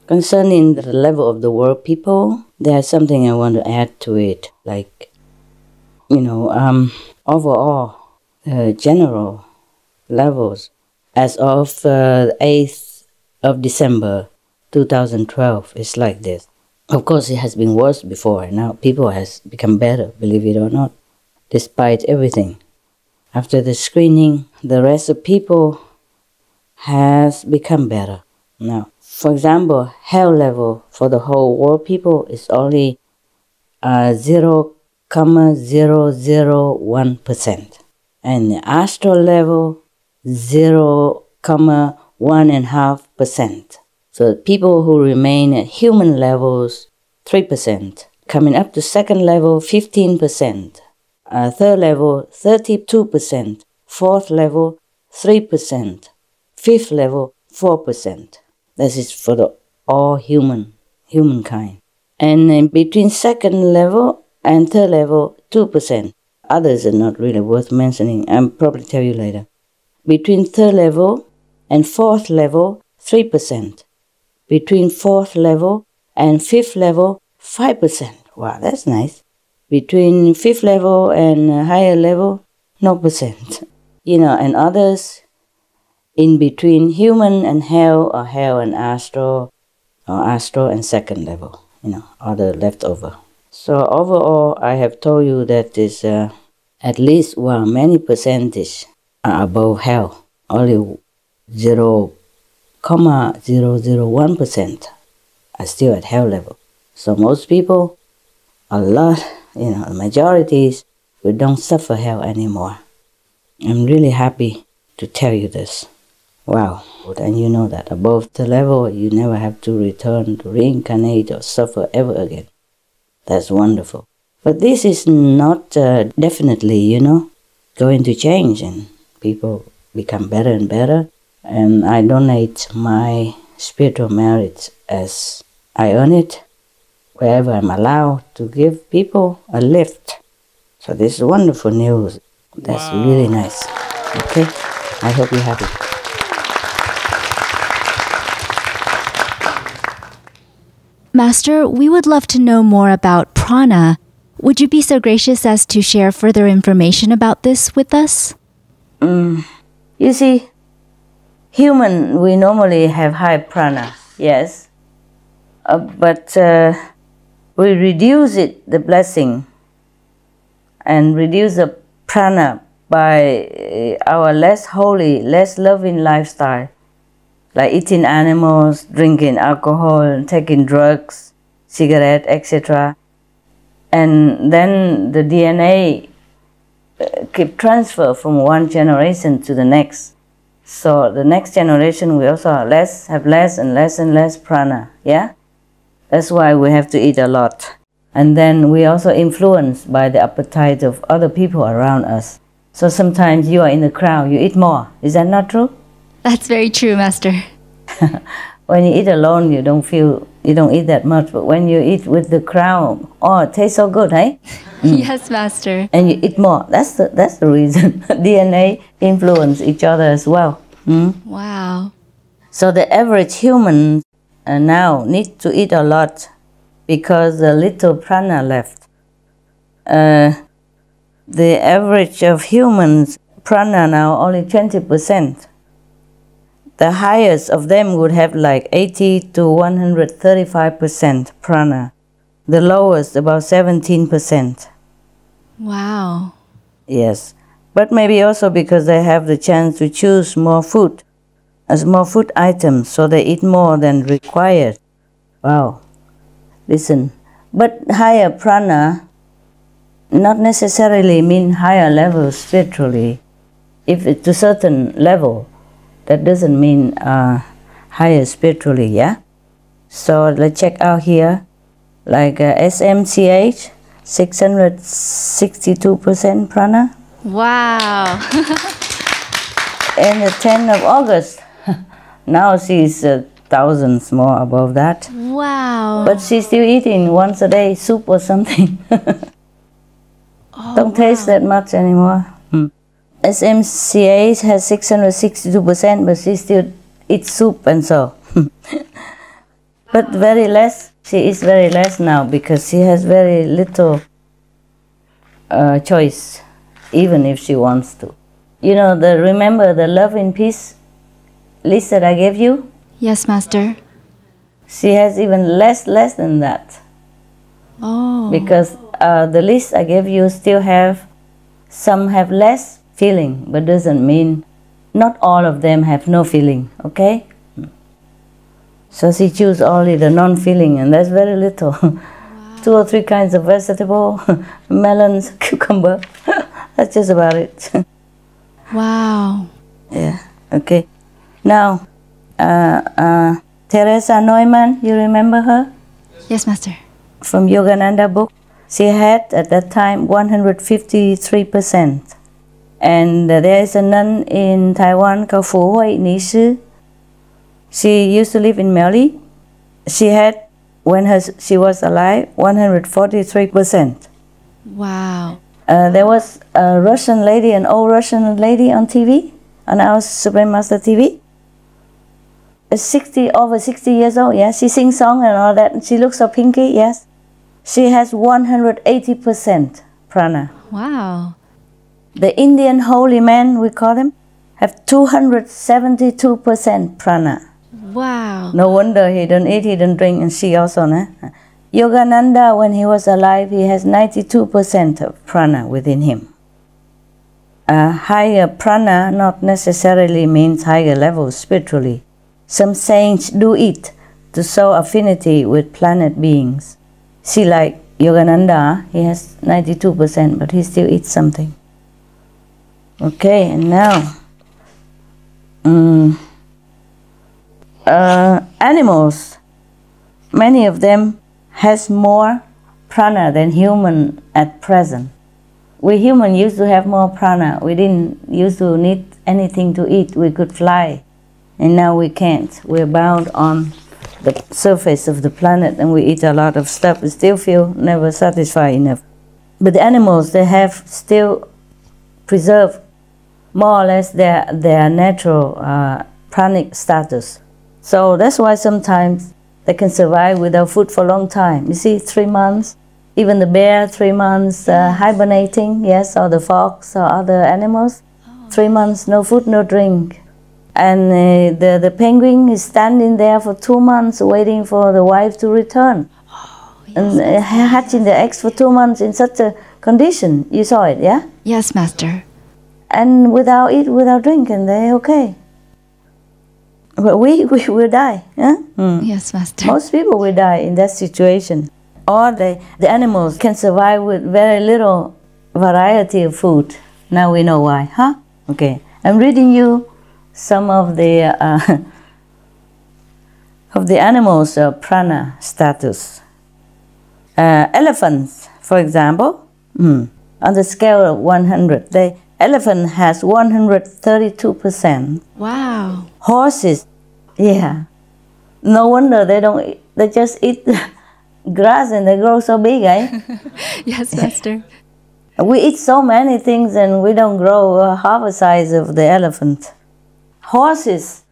Concerning the level of the world people, there's something I want to add to it. Like, overall, general levels as of 8th of December 2012, it's like this. Of course, it has been worse before. Now people has become better, believe it or not, despite everything. After the screening, the rest of people has become better. Now, for example, health level for the whole world people is only 0,001%. And the astral level, 0,1.5%. So people who remain at human levels, 3%. Coming up to second level, 15%. Third level, 32%. Fourth level, 3%. Fifth level, 4%. This is for the all humankind. And in between second level and third level, 2%. Others are not really worth mentioning. I'll probably tell you later. Between third level and fourth level, 3%. Between fourth level and fifth level, 5%. Wow, that's nice. Between fifth level and higher level, no percent. And others in between human and hell, or hell and astral, or astral and second level, other leftover. So overall, I have told you that is at least, many percentage are above hell. Only 0,001% are still at hell level. So most people, a lot, the majorities, we don't suffer hell anymore. I'm really happy to tell you this. Wow. And you know that above the level, you never have to return to reincarnate or suffer ever again. That's wonderful. But this is not definitely, going to change, and people become better and better. And I donate my spiritual merit as I earn it, wherever I'm allowed to give people a lift. So this is wonderful news. That's really nice. Okay? I hope you're happy. Master, we would love to know more about prana. Would you be so gracious as to share further information about this with us? You see, human, we normally have high prana, yes. But we reduce the blessing, and reduce the prana by our less holy, less loving lifestyle, like eating animals, drinking alcohol, taking drugs, cigarette, etc. And then the DNA keep transfer from one generation to the next. So the next generation we also have less and less prana, yeah? That's why we have to eat a lot. And then we also influenced by the appetite of other people around us. So sometimes you are in the crowd, you eat more. Is that not true? That's very true, Master. When you eat alone, you don't eat that much. But when you eat with the crowd, it tastes so good, eh? Yes, Master. And you eat more. That's the reason. DNA influence each other as well. Wow. So the average human now need to eat a lot because a little prana left. The average of humans prana now only 20%. The highest of them would have like 80 to 135% prana. The lowest about 17%. Wow. Yes. But maybe also because they have the chance to choose more food, more food items, so they eat more than required. Wow. Listen. But higher prana not necessarily mean higher level spiritually. If it's to a certain level, that doesn't mean higher spiritually, yeah? So let's check out here, like SMCH, 662% prana. Wow. And the 10th of August, now she's thousands more above that. Wow. But she's still eating once a day soup or something. Don't taste that much anymore. SMCH has 662%, but she still eats soup and so. But very less. She eats very less now because she has very little choice, even if she wants to. Remember the love and peace list that I gave you? Yes, Master. She has even less than that. Oh. Because the list I gave you still have, some have less feeling, but doesn't mean not all of them have no feeling, okay? So she choose only the non-feeling, and that's very little. Wow. 2 or 3 kinds of vegetable, melons, cucumber. That's just about it. Wow. Yeah, okay. Now, Teresa Neumann, you remember her? Yes, Master. From Yogananda book. She had, at that time, 153%. And there is a nun in Taiwan called Fu Hui Ni Shi. She used to live in Melli. She had, when she was alive, 143%. Wow. There was a Russian lady, an old Russian lady on TV, on our Supreme Master TV. Over 60 years old, yes. She sings songs and all that, and she looks so pinky, yes. She has 180% prana. Wow. The Indian holy men, we call them, have 272% prana. Wow. No wonder he don't eat, he don't drink, and she also, nah? Yogananda, when he was alive, he has 92% of prana within him. Higher prana not necessarily means higher level spiritually. Some saints do eat to show affinity with planet beings. See, like Yogananda, he has 92%, but he still eats something. Okay, and now, animals, many of them has more prana than human at present. We human used to have more prana. We didn't used to need anything to eat. We could fly, and now we can't. We're bound on the surface of the planet, and we eat a lot of stuff. We still feel never satisfied enough. But the animals, they have still preserved more or less their natural pranic status. So that's why sometimes they can survive without food for a long time. You see, 3 months, even the bear, 3 months hibernating, yes, or the fox or other animals, 3 months, no food, no drink. And the penguin is standing there for 2 months waiting for the wife to return. Oh, yes, and hatching the eggs for 2 months in such a condition. You saw it, yeah? Yes, Master. And without eat, without drink, and they're okay. But we will die. Yeah? Yes, Master. Most people will die in that situation. Or the animals can survive with very little variety of food. Now we know why, huh? Okay. I'm reading you some of the animals' prana status. Elephants, for example, on the scale of 100, the elephant has 132%. Wow. Horses, yeah. No wonder they don't. They just eat grass and they grow so big, eh? Yes, Master. We eat so many things and we don't grow half the size of the elephant. Horses,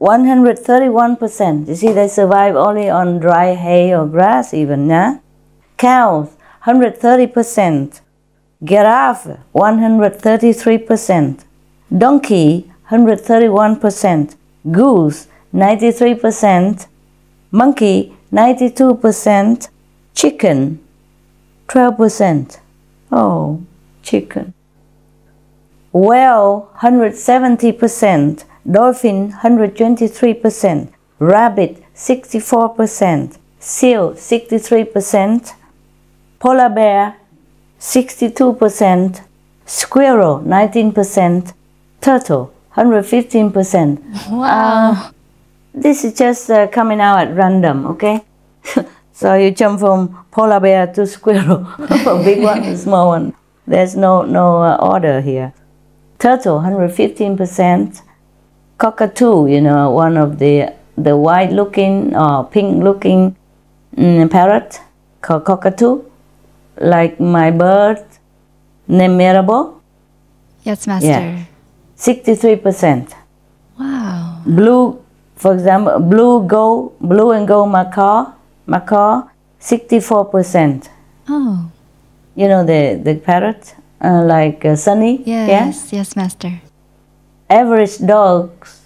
131%. You see, they survive only on dry hay or grass even, yeah? Cows, 130%. Giraffe, 133%. Donkey, 131%. Goose, 93%. Monkey, 92%. Chicken, 12%. Oh, chicken. Whale, 170%. Dolphin, 123%. Rabbit, 64%. Seal, 63%. Polar bear, 62%. Squirrel, 19%. Turtle, 115%. Wow. This is just coming out at random, okay? So you jump from polar bear to squirrel, a big one, a small one. There's no order here. Turtle, 115%. Cockatoo, you know, one of the white-looking or pink-looking parrot called cockatoo, like my bird named Mirabel. Yes, Master. Yeah. 63%. Wow. Blue, for example, blue and gold macaw, 64%. Oh. You know the parrot, like Sunny? Yes, yes, Master. Average dogs,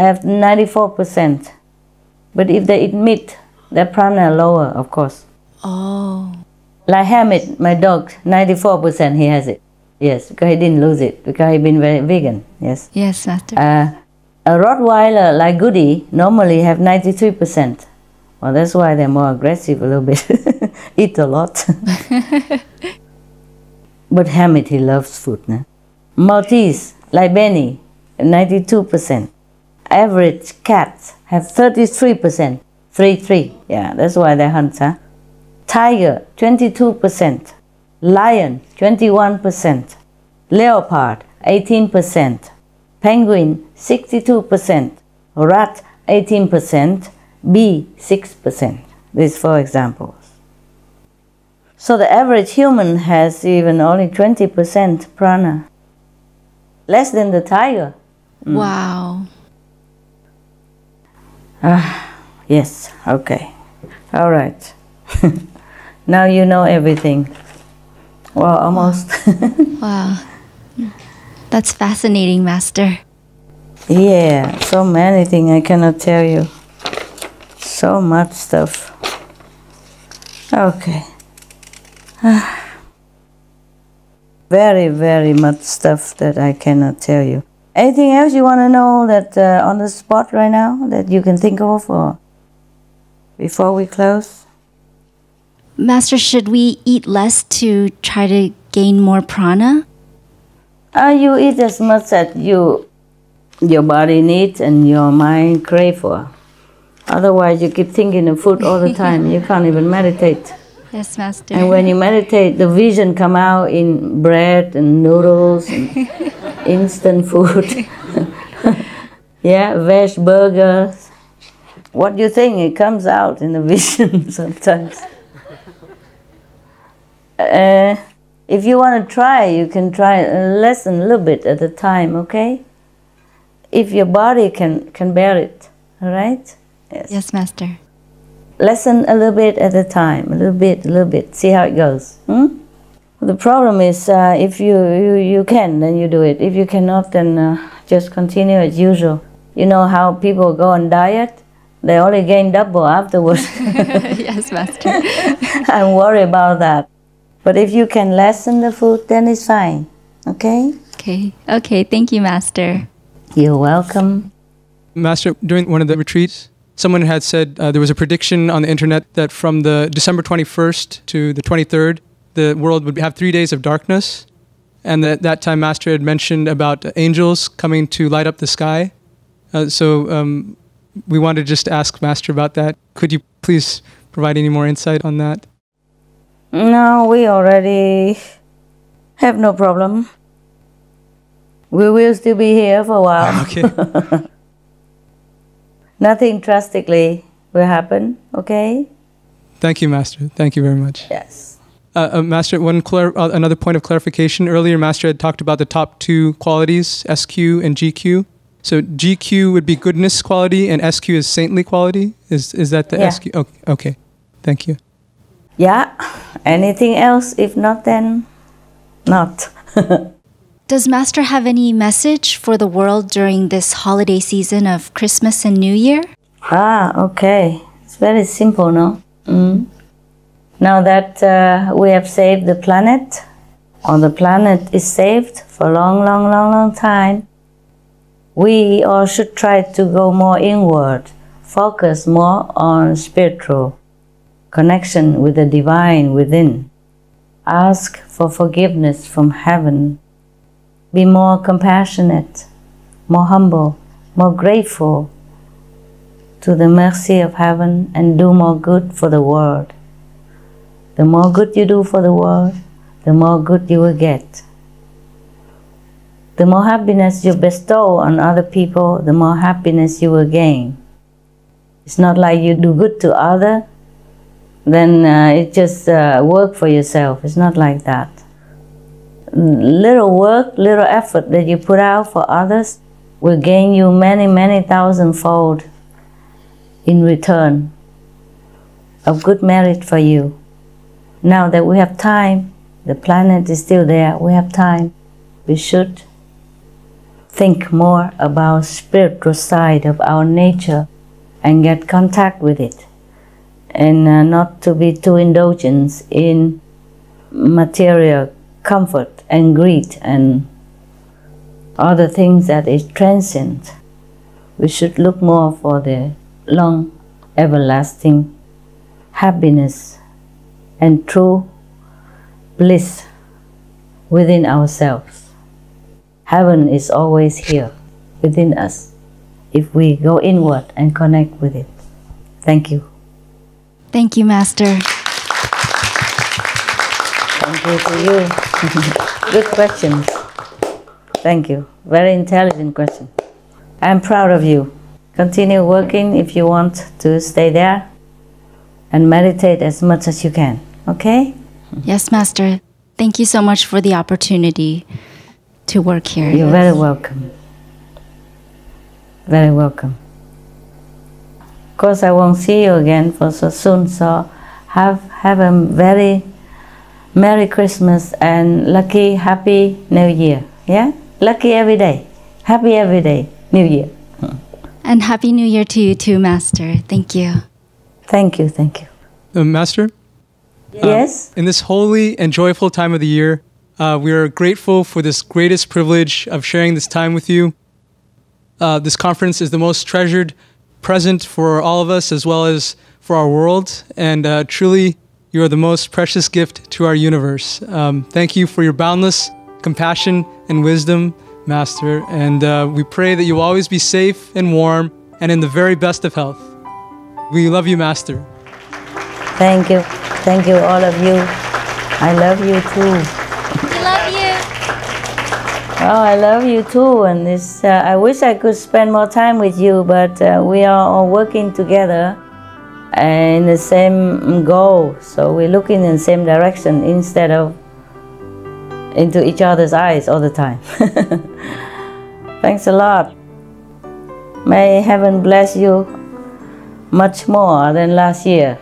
have 94%. But if they eat meat, their prana lower, of course. Oh. Like Hamid, my dog, 94% he has it. Yes, because he didn't lose it, because he's been very vegan. Yes. Yes, Master. A Rottweiler like Goody normally have 93%. Well, that's why they're more aggressive a little bit. Eat a lot. But Hamid, he loves food. No? Maltese, like Benny, 92%. Average cats have 33%. 3-3. Yeah, that's why they hunt, huh? Tiger, 22%. Lion, 21%. Leopard, 18%. Penguin, 62%. Rat, 18%. Bee, 6%. These 4 examples. So the average human has even only 20% prana. Less than the tiger. Wow. Yes, okay. All right. Now you know everything. Well, almost. Wow. That's fascinating, Master. Yeah, so many things I cannot tell you. So much stuff. Okay. Very, very much stuff that I cannot tell you. Anything else you want to know that on the spot right now that you can think of, or before we close? Master, should we eat less to try to gain more prana? You eat as much as your body needs and your mind crave for. Otherwise, you keep thinking of food all the time. You can't even meditate. Yes, Master. And when you meditate, the vision come out in bread and noodles and instant food. Yeah, veg burgers. What you think, it comes out in the vision sometimes. If you want to try, you can try less than a little bit at a time, okay? If your body can bear it, all right? Yes. Yes, Master. Lessen a little bit at a time, a little bit, see how it goes. The problem is if you can, then you do it. If you cannot, then just continue as usual. You know how people go on diet? They only gain double afterwards. Yes, Master. I'm worried about that. But if you can lessen the food, then it's fine, okay? Okay, thank you, Master. You're welcome. Master, during one of the retreats, someone had said there was a prediction on the internet that from the December 21st to the 23rd, the world would have 3 days of darkness. And at that time, Master had mentioned about angels coming to light up the sky. So we wanted to just ask Master about that. Could you please provide any more insight on that? No, we already have no problem. We will still be here for a while. Okay. Nothing drastically will happen, okay? Thank you, Master. Thank you very much. Yes. Master, another point of clarification. Earlier, Master had talked about the top 2 qualities, SQ and GQ. So GQ would be goodness quality and SQ is saintly quality? Is that the SQ? Okay. Thank you. Yeah. Anything else? If not, then not. Does Master have any message for the world during this holiday season of Christmas and New Year? Okay. It's very simple, no? Now that we have saved the planet, or the planet is saved for a long time, we all should try to go more inward, focus more on spiritual connection with the divine within. Ask for forgiveness from heaven. Be more compassionate, more humble, more grateful to the mercy of heaven, and do more good for the world. The more good you do for the world, the more good you will get. The more happiness you bestow on other people, the more happiness you will gain. It's not like you do good to others, then it just work for yourself. It's not like that. Little work, little effort that you put out for others will gain you many thousandfold in return of good merit for you. Now that we have time, the planet is still there, we have time, we should think more about spiritual side of our nature and get contact with it, and not to be too indulgent in material comfort and greed and other things that is transient. We should look more for the long, everlasting happiness and true bliss within ourselves. Heaven is always here within us if we go inward and connect with it. Thank you. Thank you, Master. Thank you to you. Good questions. Thank you. Very intelligent question. I'm proud of you. Continue working if you want to stay there, and meditate as much as you can. Okay? Yes, Master. Thank you so much for the opportunity to work here. You're very welcome. Very welcome. Of course, I won't see you again for so soon, so have a very Merry Christmas and lucky, happy New Year. Yeah? Lucky every day. Happy every day. New Year. And Happy New Year to you too, Master. Thank you. Thank you, thank you. Master? Yes? In this holy and joyful time of the year, we are grateful for this greatest privilege of sharing this time with you. This conference is the most treasured present for all of us as well as for our world, and truly you are the most precious gift to our universe. Thank you for your boundless compassion and wisdom, Master, and we pray that you will always be safe and warm and in the very best of health. We love you, Master. Thank you. Thank you, all of you. I love you too. We love you. Oh, I love you too. And this, I wish I could spend more time with you, but we are all working together in the same goal. So we're looking in the same direction instead of into each other's eyes all the time. Thanks a lot. May heaven bless you much more than last year.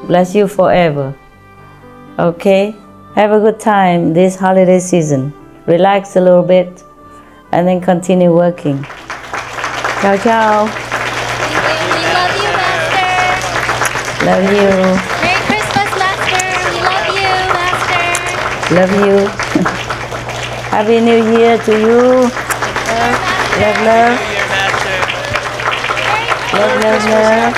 Bless you forever. Okay? Have a good time this holiday season. Relax a little bit and then continue working. Ciao, ciao. We love you, Master. Love you. Merry Christmas, Master. We love you, Master. Love you. Happy New Year to you. Love, love. Love, love, love.